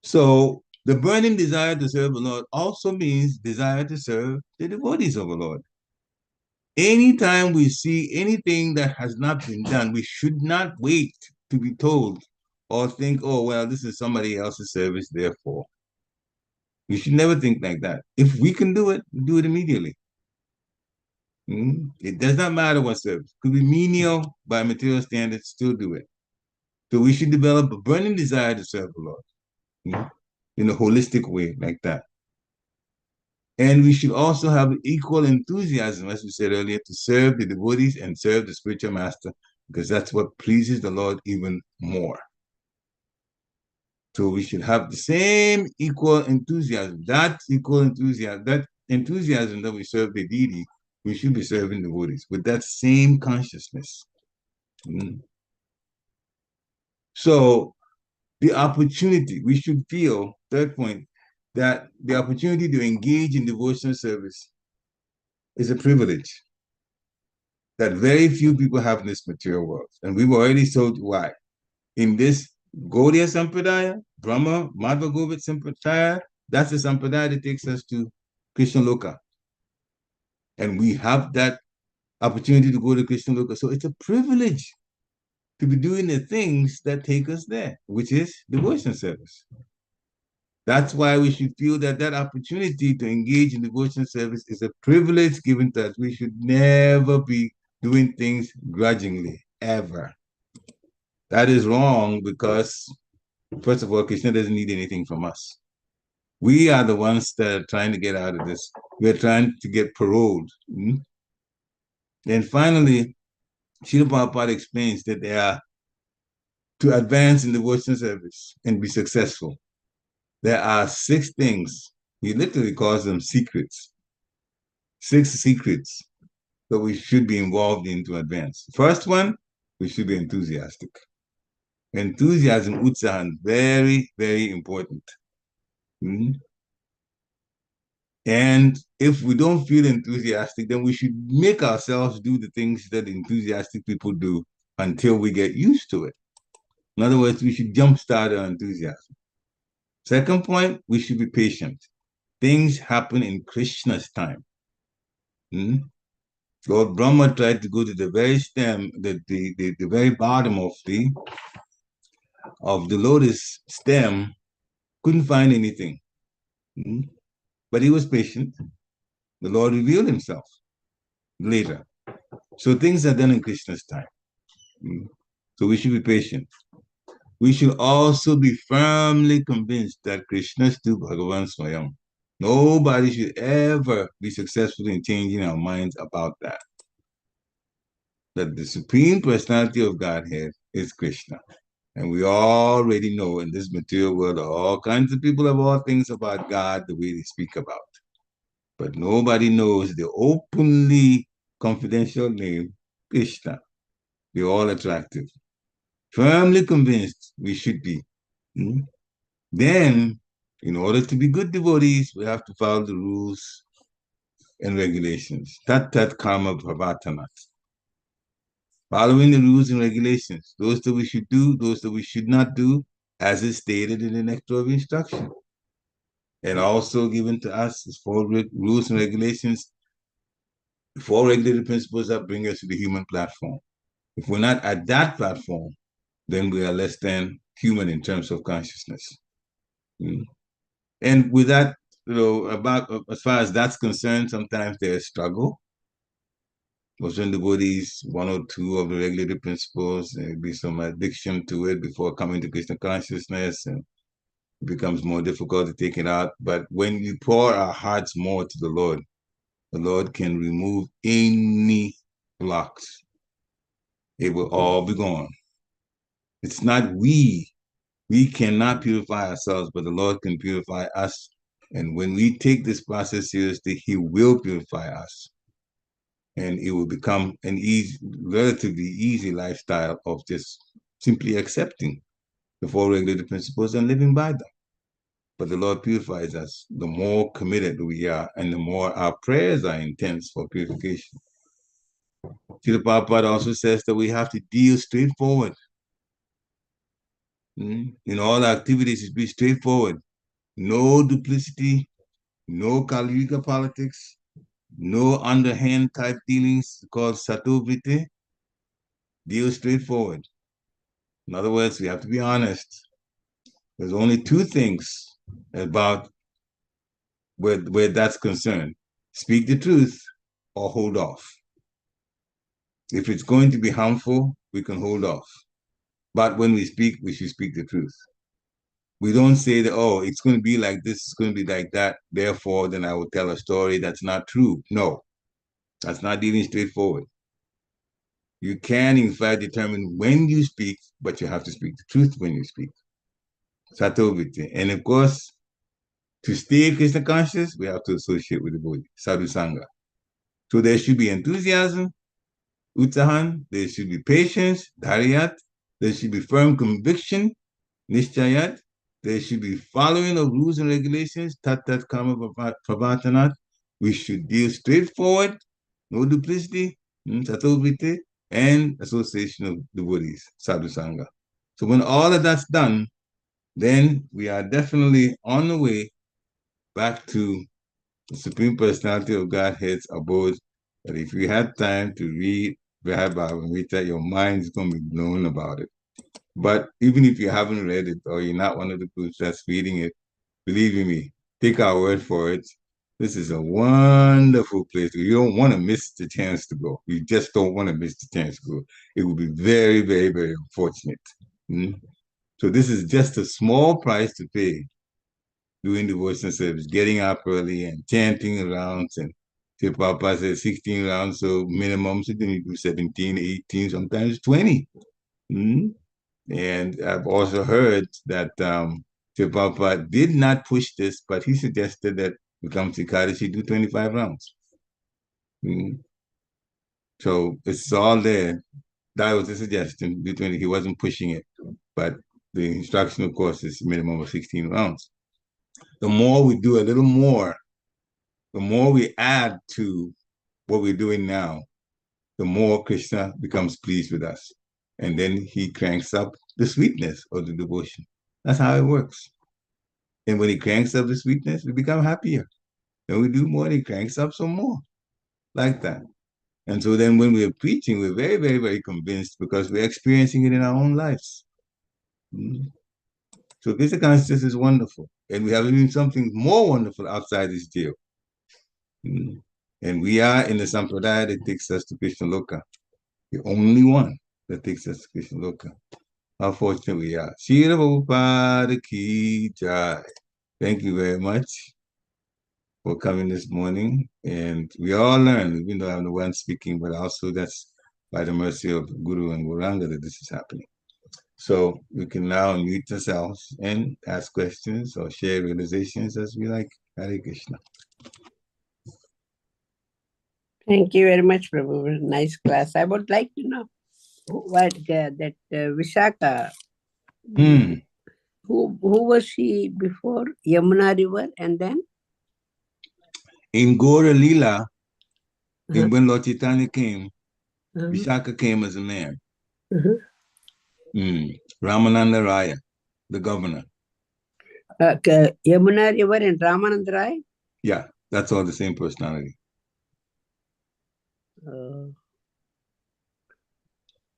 So the burning desire to serve the Lord also means desire to serve the devotees of the Lord. Anytime we see anything that has not been done, we should not wait to be told or think, oh, well, this is somebody else's service, therefore. We should never think like that. If we can do it immediately. It does not matter what service. Could be menial by material standards, still do it. So we should develop a burning desire to serve the Lord in a holistic way like that. And we should also have equal enthusiasm, as we said earlier, to serve the devotees and serve the spiritual master, because that's what pleases the Lord even more. So we should have the same equal enthusiasm. That enthusiasm that we serve the deity, we should be serving devotees with that same consciousness. So the opportunity, we should feel, third point, that the opportunity to engage in devotional service is a privilege that very few people have in this material world. And we've already told you why. In this Gaudiya Sampradaya, Brahma, Madhva Govind Sampradaya, that's the Sampradaya that takes us to Krishna Loka. And we have that opportunity to go to Krishna Loka. So it's a privilege to be doing the things that take us there, which is devotion service. That's why we should feel that that opportunity to engage in devotion service is a privilege given to us. We should never be doing things grudgingly, ever. That is wrong because, first of all, Krishna doesn't need anything from us. We are the ones that are trying to get out of this. We're trying to get paroled. And finally, Srila Prabhupada explains that they are to advance in devotion service and be successful. There are 6 things. He literally calls them secrets. 6 secrets that we should be involved in to advance. First one, we should be enthusiastic. Enthusiasm, utsahan, very, very important. And if we don't feel enthusiastic, then we should make ourselves do the things that enthusiastic people do until we get used to it. In other words, we should jumpstart our enthusiasm. Second point, we should be patient. Things happen in Krishna's time. Lord Brahma tried to go to the very stem, the very bottom of the lotus stem, couldn't find anything. But he was patient. The Lord revealed himself later. So things are done in Krishna's time. So we should be patient. We should also be firmly convinced that Krishna is still Bhagavan Swayam. Nobody should ever be successful in changing our minds about that. That the Supreme Personality of Godhead is Krishna. And we already know in this material world, all kinds of people have all things about God the way they speak about. But nobody knows the openly confidential name, Krishna. They're all attractive. Firmly convinced we should be. Then, in order to be good devotees, we have to follow the rules and regulations. Tat tat karma bhavatanat. Following the rules and regulations. Those that we should do, those that we should not do, as is stated in the nectar of instruction. and also given to us as rules and regulations, 4 regulated principles that bring us to the human platform. If we're not at that platform, then we are less than human in terms of consciousness. And with that, about as far as that's concerned, sometimes there's struggle. Most devotees, 1 or 2 of the regulated principles, there'll be some addiction to it before coming to Krishna consciousness, and it becomes more difficult to take it out. But when you pour our hearts more to the Lord can remove any blocks. It will all be gone. It's not we cannot purify ourselves, but the Lord can purify us. And when we take this process seriously, He will purify us. And it will become an relatively easy lifestyle of just simply accepting the 4 regulated principles and living by them. But the Lord purifies us the more committed we are, and the more our prayers are intense for purification. Srila Prabhupada also says that we have to deal straightforward. In all activities, be straightforward. No duplicity, no Kali Yuga politics, no underhand type dealings called satovite. Deal straightforward. In other words, we have to be honest. There's only 2 things about where that's concerned. Speak the truth or hold off. If it's going to be harmful, we can hold off. But when we speak, we should speak the truth. We don't say that, oh, it's going to be like this, it's going to be like that, therefore, then I will tell a story that's not true. No, that's not dealing straightforward. You can, in fact, determine when you speak, but you have to speak the truth when you speak. Satovite. And of course, to stay Krishna conscious, we have to associate with the Bodhi, Sadhu Sangha. So there should be enthusiasm, Utsahan, there should be patience, Dhariyat, there should be firm conviction, Nishchayat, there should be following of rules and regulations, Tat Kama Pravatanat. We should deal straightforward, no duplicity, Satovite, and association of devotees, Sadhu Sangha. So when all of that's done, then we are definitely on the way back to the Supreme Personality of Godhead's abode. That if you had time to read Bhagavad-gita, your mind is going to be blown about it. But even if you haven't read it, or you're not one of the groups that's reading it, believe me, take our word for it. This is a wonderful place. You don't want to miss the chance to go. You just don't want to miss the chance to go. It would be very, very, very unfortunate. So this is just a small price to pay doing devotion service, getting up early and chanting rounds. And Papa says 16 rounds, so minimum, so then you do 17, 18, sometimes 20. And I've also heard that Papa did not push this, but he suggested that Vikram Sikarishi do 25 rounds. So it's all there. That was a suggestion. Do 20. He wasn't pushing it, but the instruction, of course, is minimum of 16 rounds. The more we do a little more, the more we add to what we're doing now, the more Krishna becomes pleased with us. And then he cranks up the sweetness of the devotion. That's how it works. And when he cranks up the sweetness, we become happier. Then we do more, and he cranks up some more. Like that. And so then when we're preaching, we're very, very, very convinced because we're experiencing it in our own lives. So Krishna consciousness is wonderful. And we have even something more wonderful outside this jail. And we are in the Sampradaya that takes us to Krishna Loka. The only one that takes us to Krishna Loka. How fortunate we are. Shira Prabhupada Ki Jai. Thank you very much for coming this morning. And we all learn, even though I'm the one speaking, but also that's by the mercy of Guru and Guranga that this is happening. So we can now unmute ourselves and ask questions or share realizations as we like. Hare Krishna. Thank you very much, Prabhu. Nice class. I would like to know what that Vishaka, who was she before Yamuna River, and then? In Gora Lila, when Lord Chaitanya came, Vishaka came as a man. Ramananda Raya, the governor. Yamuna River and Ramanand Rai. Yeah, that's all the same personality.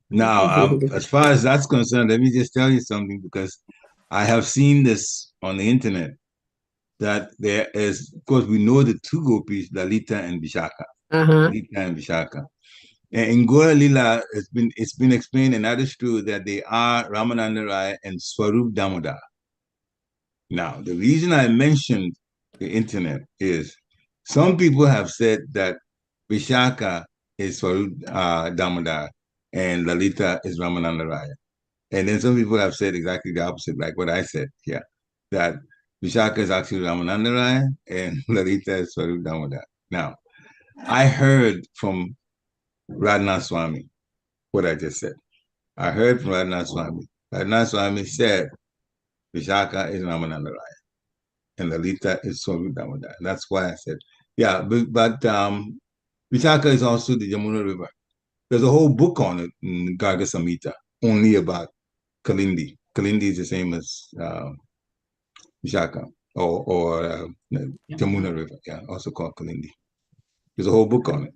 Now, as far as that's concerned, let me just tell you something, because I have seen this on the internet, that there is, of course, we know the two gopis, Lalita and Vishaka. Lalita and Vishaka. And in Gora Lila, it's been explained, and that is true, that they are Ramananda Rai and Swarup Damodar. Now, the reason I mentioned the internet is some people have said that Vishaka is Swarup Damodar and Lalita is Ramananda Rai. And then some people have said exactly the opposite, like what I said here, that Vishaka is actually Ramananda Rai and Lalita is Swarup Damodar. Now, I heard from Radhanath Swami what I just said. I heard from Radhanath Swami. Radhanath Swami said Vishaka is Ramananda Rai and Lalita is Swarup Damodar. That's why I said, yeah, but Vishaka is also the Yamuna River. There's a whole book on it in Garga Samhita, only about Kalindi. Kalindi is the same as Vishaka or Yamuna River, yeah, also called Kalindi. There's a whole book on it.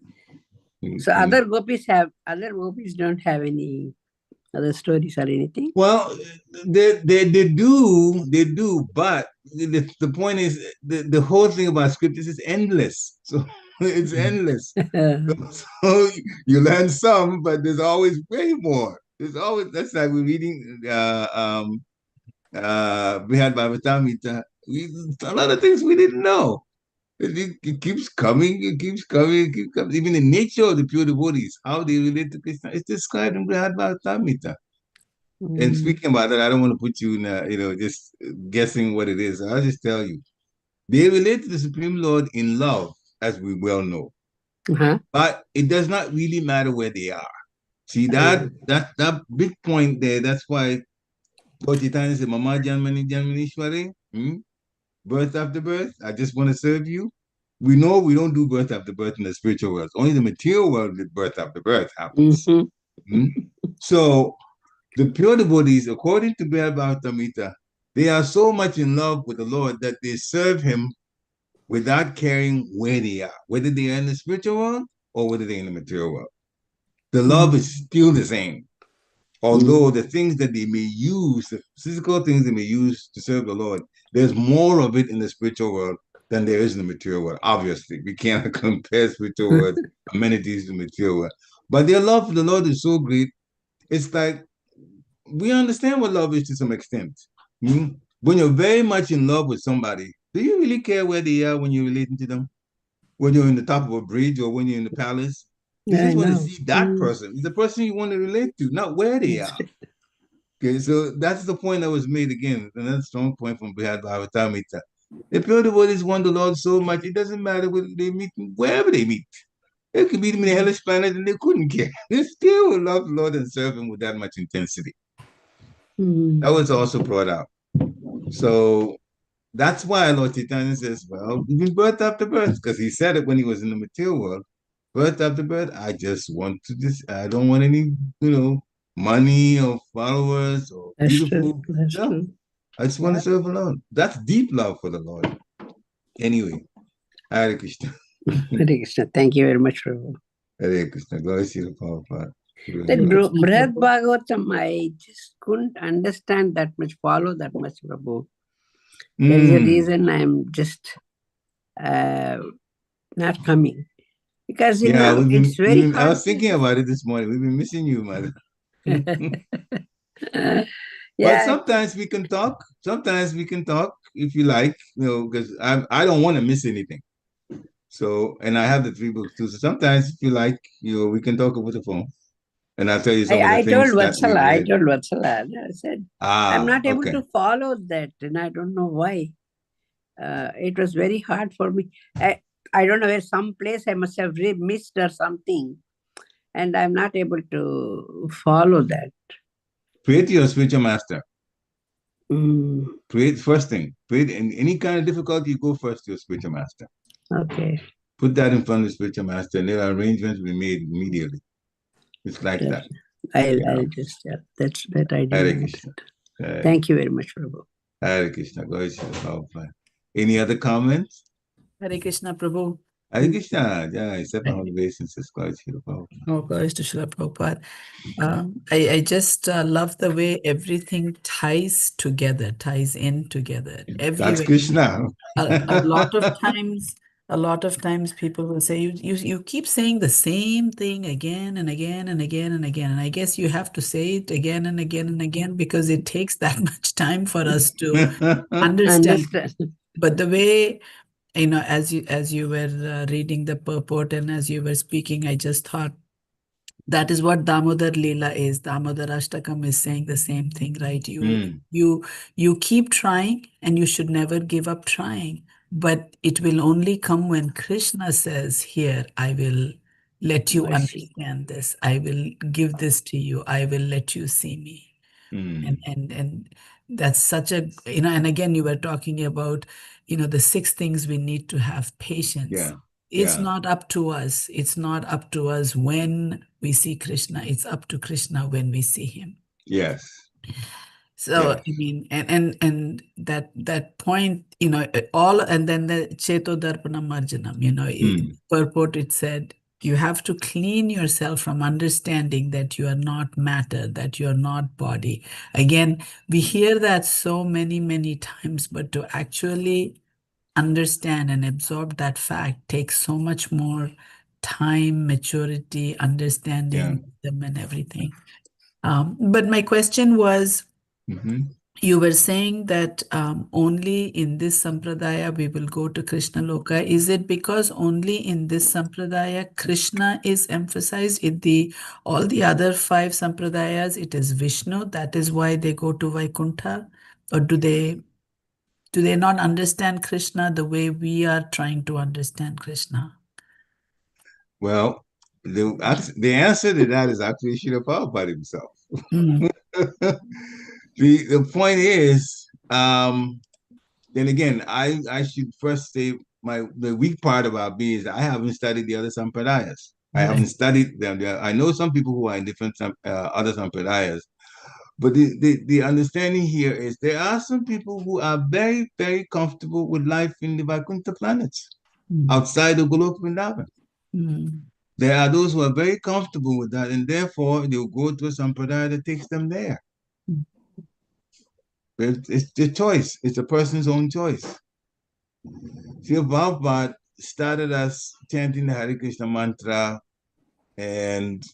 So other gopis don't have any other stories or anything? Well, they do, but the point is the whole thing about scriptures is endless. So it's endless. So you learn some, but there's always way more. There's always, that's like we're reading Brihad Bhagavatamrita. A lot of things we didn't know. It keeps coming, it keeps coming, it keeps coming. Even the nature of the pure devotees, how they relate to Krishna, it's described in Brihad Bhagavatamrita. And speaking about that, I don't want to put you in just guessing what it is. I'll just tell you. They relate to the Supreme Lord in love, as we well know. But it does not really matter where they are. See, that big point there, that's why Lord Chaitanya said, Mama Janmani Janmanishwari, birth after birth, I just want to serve you. We know we don't do birth after birth in the spiritual world. Only the material world that birth after birth happens. So the pure devotees, according to Brihad Bhagavatamrita, they are so much in love with the Lord that they serve him without caring where they are, whether they are in the spiritual world or whether they're in the material world. The love is still the same. Although the things that they may use, the physical things they may use to serve the Lord, there's more of it in the spiritual world than there is in the material world. Obviously, we cannot compare spiritual world amenities to material world. But their love for the Lord is so great. It's like, we understand what love is to some extent. When you're very much in love with somebody, do you really care where they are when you're relating to them? When you're in the top of a bridge or when you're in the palace? You just want to see that person, the person you want to relate to, not where they are. Okay, so that's the point that was made again. Another strong point from Brihad Bhagavatamrita. The pure devotees want the Lord so much, it doesn't matter whether they meet wherever they meet. They could meet him in the hellish planet and they couldn't care. They still would love the Lord and serve him with that much intensity. That was also brought out. So that's why Lord Chaitanya says, well, even birth after birth, because he said it when he was in the material world, birth after birth, I just want to I don't want any, money or followers or beautiful. No, I just want to serve the Lord. That's deep love for the Lord. Anyway, Hare Krishna. Hare Krishna. Thank you very much, Prabhu. Hare Krishna. Glory to the Prabhupada. That Brihad Bhagavatam, I just couldn't understand that much, follow that much, Prabhu. There's a reason I'm just not coming. Because, it's very hard. I was thinking about it this morning. We've been missing you, mother. But sometimes we can talk. Sometimes we can talk if you like, because I don't want to miss anything. So, and I have the 3 books too. So sometimes if you like, we can talk over the phone. And I'll tell you some of the things I told Vatsala, I said, I'm not able to follow that. And I don't know why. It was very hard for me. I don't know where some place I must have missed or something. And I'm not able to follow that. Pray to your spiritual master. Pray first thing. Pray in any kind of difficulty, you go first to your spiritual master. Okay. Put that in front of the spiritual master, and there are arrangements will be made immediately. It's like that. I'll just, that's that I do. Thank you very much, Prabhu. Hare Krishna. Go ahead, Srila Prabhupada. Any other comments? Hare Krishna, Prabhu. Hare Krishna. Yeah, step on the base and says, go ahead, Srila Prabhupada. Oh, goes to Srila Prabhupada. I just love the way everything ties in together That's everywhere. Krishna. A lot of times people will say, you keep saying the same thing again and again and again and again. And I guess you have to say it again and again and again because it takes that much time for us to understand. But the way, as you were reading the purport and as you were speaking, I just thought, that is what Damodar Leela is. Damodar Ashtakam is saying the same thing, right? You keep trying and you should never give up trying. But it will only come when Krishna says, here, I will let you understand this. I will give this to you. I will let you see me. And that's such a, and again, you were talking about, the 6 things we need to have patience. Yeah. It's not up to us. It's not up to us when we see Krishna. It's up to Krishna when we see him. Yes. So, I mean, and that point, all, and then the Cheto Darpana Marjanam, purport, it said, you have to clean yourself from understanding that you are not matter, that you are not body. Again, we hear that so many, many times, but to actually understand and absorb that fact takes so much more time, maturity, understanding them and everything. But my question was, you were saying that only in this sampradaya we will go to Krishna Loka. Is it because only in this sampradaya Krishna is emphasized? In all the other 5 sampradayas, it is Vishnu. That is why they go to Vaikuntha? Or do they not understand Krishna the way we are trying to understand Krishna? Well, the answer to that is actually Srila Prabhupada himself. The point is, then again, I should first say the weak part about me is I haven't studied the other sampradayas. I haven't studied them. I know some people who are in different other sampradayas, but the understanding here is there are some people who are very, very comfortable with life in the Vaikuntha planets outside of Golok Vrindavan. There are those who are very comfortable with that, and therefore they'll go to a sampradaya that takes them there. It's the choice. It's a person's own choice. Srila Prabhupada started us chanting the Hare Krishna mantra, and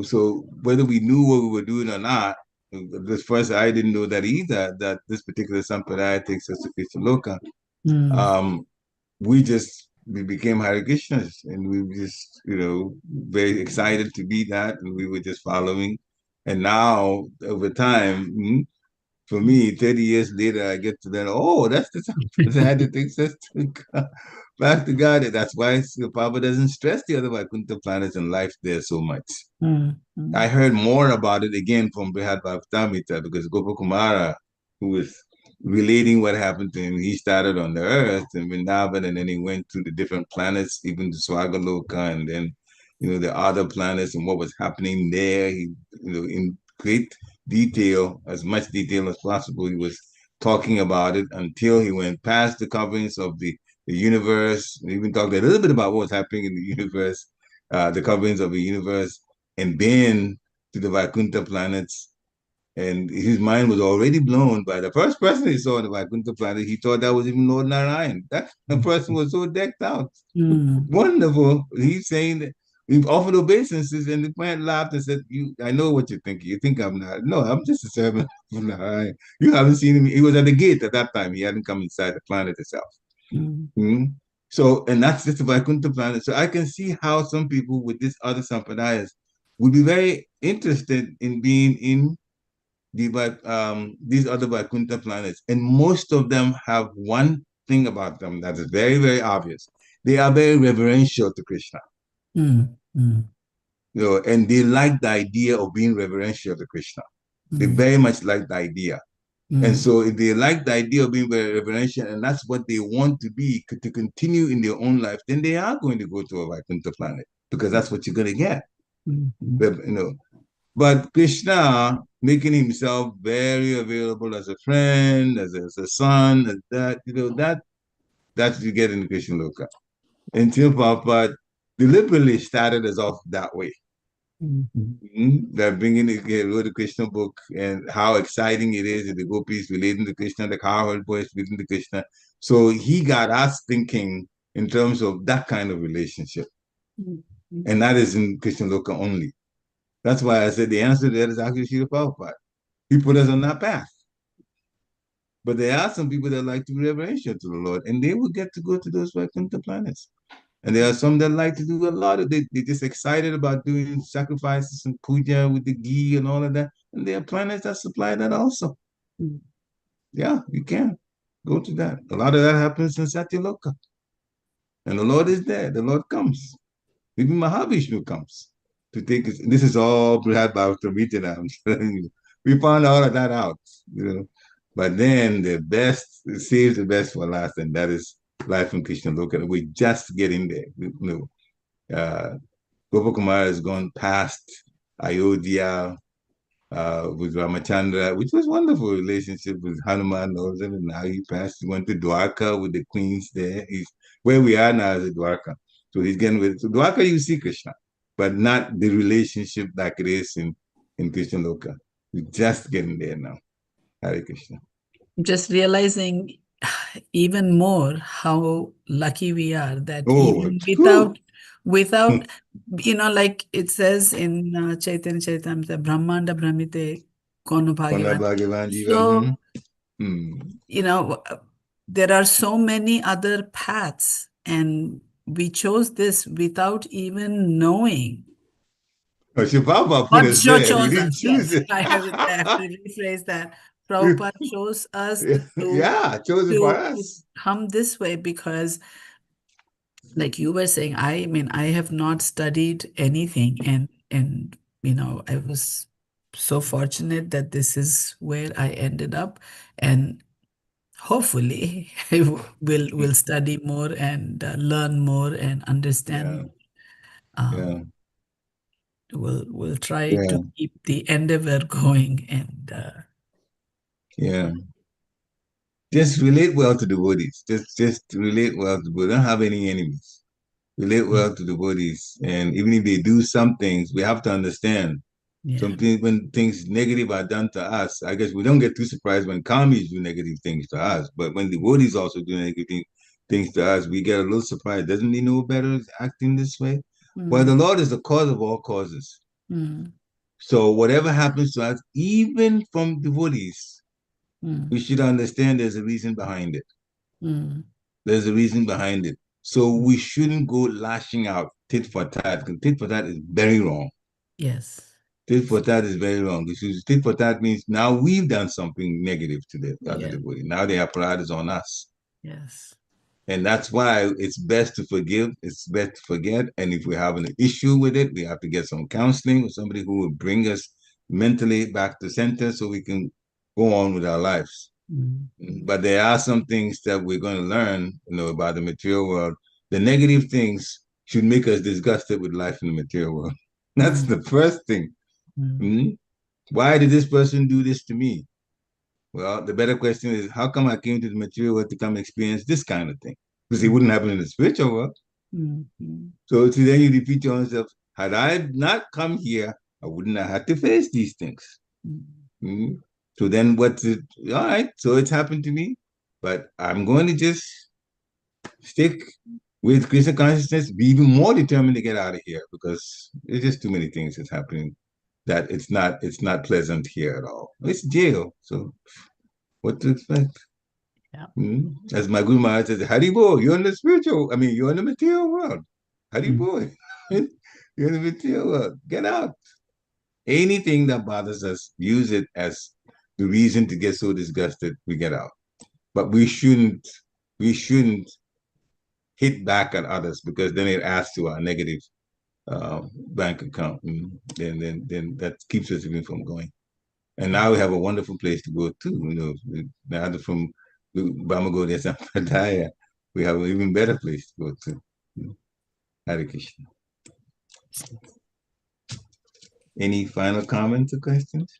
so whether we knew what we were doing or not, this first I didn't know that either, that this particular sampradaya takes us to Krishna Loka. We became Hare Krishnas, and we were just, very excited to be that, and we were just following. And now, over time, for me, 30 years later, I get to then, that's the sampradaya that takes us back to God. That's why Papa doesn't stress the other Vaikuntha planets and life there so much. I heard more about it again from Brihad Bhaktamita, because Gopakumara, who was relating what happened to him, he started on the earth in Vrindavan, and then he went to the different planets, even to Swagaloka, and then, the other planets and what was happening there. He, in great detail, as much detail as possible, he was talking about it until he went past the coverings of the universe. He even talked a little bit about what was happening in the universe, the coverings of the universe, and then to the Vaikuntha planets. And his mind was already blown by the first person he saw on the Vaikuntha planet. He thought that was even Lord Narayan. That the person was so decked out. Wonderful. He's saying that we've offered obeisances, and the planet laughed and said, I know what you're thinking. You think I'm not. No, I'm just a servant of Narayan. You haven't seen him. He was at the gate at that time. He hadn't come inside the planet itself. So, and that's just the Vaikuntha planet. So I can see how some people with this other sampradayas would be very interested in being in these other Vaikuntha planets. And most of them have one thing about them that is very, very obvious. They are very reverential to Krishna. And they like the idea of being reverential to Krishna. They very much like the idea. And so if they like the idea of being very reverential, and that's what they want to be, to continue in their own life, then they are going to go to a Vaikuntha planet, because that's what you're going to get. But Krishna making himself very available as a friend, as a son, as that, that's what you get in Krishna Loka. Until Prabhupada deliberately started us off that way. That bringing the Krishna book and how exciting it is that the gopis relating to Krishna, the cowherd boys relating to Krishna. So he got us thinking in terms of that kind of relationship. And that is in Krishna Loka only. That's why I said the answer to that is actually Srila Prabhupada. He put us on that path. But there are some people that like to be reverential to the Lord, and they will get to go to those Vaikuntha planets. And there are some that like to do a lot of, they're just excited about doing sacrifices and puja with the ghee and all of that. And there are planets that supply that also. Yeah, you can go to that. A lot of that happens in Satyaloka. And the Lord is there. The Lord comes. Even Mahavishnu comes to take us. This is all Brihad Bhagavatam. I'm telling you. We found all of that out, But then the best, saves the best for last, and that is life in Krishna Loka. We're just getting there. Gopakumar has gone past Ayodhya with Ramachandra, which was a wonderful relationship with Hanuman. And now he went to Dwarka with the queens there. Where we are now is at Dwarka. So he's getting with, so Dwarka you see Krishna, but not the relationship like it is in Krishna Loka. We're just getting there now. Hare Krishna. Just realizing even more how lucky we are that even without like it says in Chaitanya Charitamrita, Brahmanda Brahmite Kono Bhagavan. So, there are so many other paths, and we chose this without even knowing. Prabhupada put us there. Chose We didn't us. choose it. I have to rephrase that. Prabhupada chose us chose it for us. Come this way because, like you were saying, I have not studied anything, and I was so fortunate that this is where I ended up, and hopefully I will study more and learn more and understand. We'll try to keep the endeavor going and just relate well to devotees. Just relate well to devotees. Don't have any enemies. Relate well to devotees, and even if they do some things, we have to understand. Something when things negative are done to us, I guess we don't get too surprised when commies do negative things to us. But when devotees also do negative things to us, we get a little surprised. Doesn't he know better acting this way? Well, the Lord is the cause of all causes. So whatever happens to us, even from devotees, we should understand there's a reason behind it. There's a reason behind it. So we shouldn't go lashing out tit for tat, because tit for tat is very wrong. Yes. Tit for tat is very wrong. Because tit for tat means now we've done something negative to the other devotee. Now the apparatus is on us. Yes. And that's why it's best to forgive. It's best to forget. And if we have an issue with it, we have to get some counseling with somebody who will bring us mentally back to center so we can go on with our lives. But there are some things that we're going to learn, about the material world. The negative things should make us disgusted with life in the material world. That's the first thing. Why did this person do this to me? Well, the better question is, how come I came to the material world to come experience this kind of thing? Because it wouldn't happen in the spiritual world. So then you repeat to yourself, had I not come here, I wouldn't have had to face these things. So then all right, so it's happened to me, but I'm going to just stick with Krishna consciousness, be even more determined to get out of here, because there's just too many things that's happening that it's not pleasant here at all. It's jail, so what to expect? As my Guru Maharaj says, Haribo, you're in the you're in the material world. Haribo, you're in the material world. Get out. Anything that bothers us, use it as the reason to get so disgusted, we get out. But we shouldn't hit back at others, because then it adds to our negative bank account, and then that keeps us even from going. And now we have a wonderful place to go to. Now from Brahmagodia Sampradaya, we have an even better place to go to. Hare Krishna. Any final comments or questions?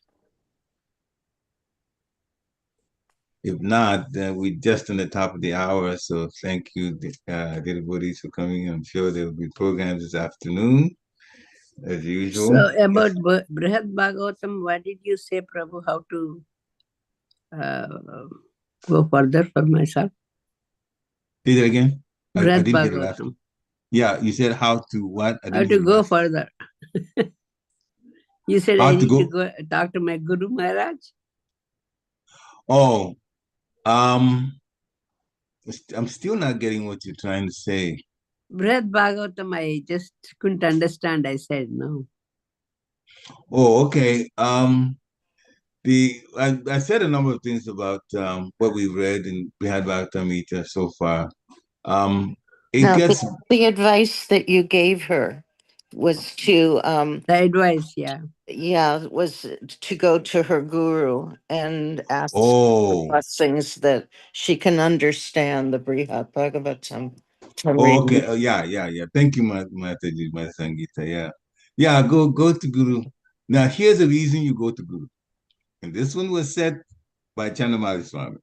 If not, then we're just on the top of the hour. So thank you, everybody, for coming. I'm sure there will be programs this afternoon, as usual. So about Brihad Bhagavatam, what did you say, Prabhu, how to go further for myself? Say that again? I Brihad didn't hear the last. Bhagavatam. Yeah, you said how to what? How to go further. You said how I to need go? to go talk to my Guru Maharaj. Oh, I'm still not getting what you're trying to say. Brihad Bhagavatam, I just couldn't understand. I said no. Oh, okay. I said a number of things about what we've read in Brihad Bhagavatamrita so far. The advice that you gave her was to The advice, yeah. Yeah, was to go to her guru and ask for blessings that she can understand the Brihad Bhagavatam. Okay. Yeah. Thank you, Mataji, my Sangita. Yeah. Go to Guru. Now, here's the reason you go to Guru, and this one was set by Chandamali Swami.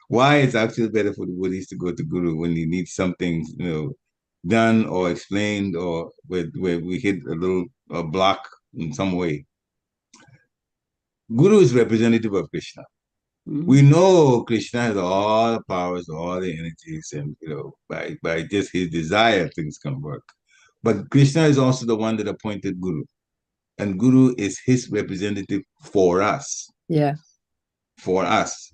Why it's actually better for the Buddhists to go to Guru when you need something, done or explained, or where we hit a block in some way. Guru is representative of Krishna. Mm-hmm. We know Krishna has all the powers, all the energies, and by just his desire, things can work. But Krishna is also the one that appointed Guru, and Guru is his representative for us. Yeah. For us.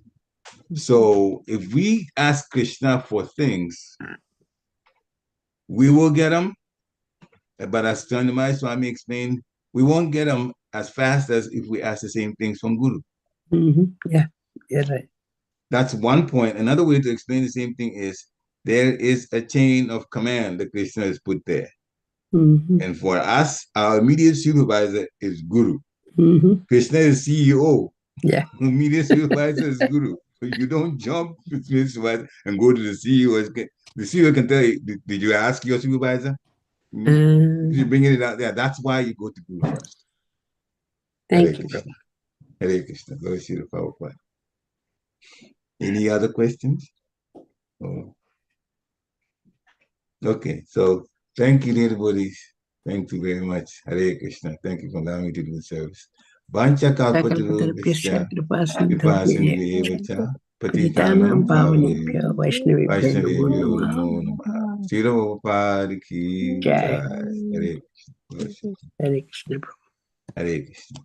So if we ask Krishna for things, we will get them. But as Chandamali Swami explained, we won't get them as fast as if we ask the same things from Guru. Mm-hmm. Yeah, you're right. That's one point. Another way to explain the same thing is there is a chain of command that Krishna has put there. Mm-hmm. And for us, our immediate supervisor is Guru. Mm-hmm. Krishna is CEO. Yeah. Immediate supervisor is Guru. So you don't jump to the supervisor and go to the CEO. The CEO can tell you, did you ask your supervisor? You're bringing it out there. That's why you go to Guru first. Thank you. Hare Krishna. Lord Shri Prabhupada. Any other questions? Oh. Okay, so thank you, everybody. Thank you very much. Hare Krishna. Thank you for allowing me to do the service. Vancha kalpatarubhishya kripa sindhuyevacha patitanam pavanebhyo Vaishnavebhyo namo namaha. Srila Prabhupada ki jai. Hare Krishna. Hare Krishna. Hare Krishna.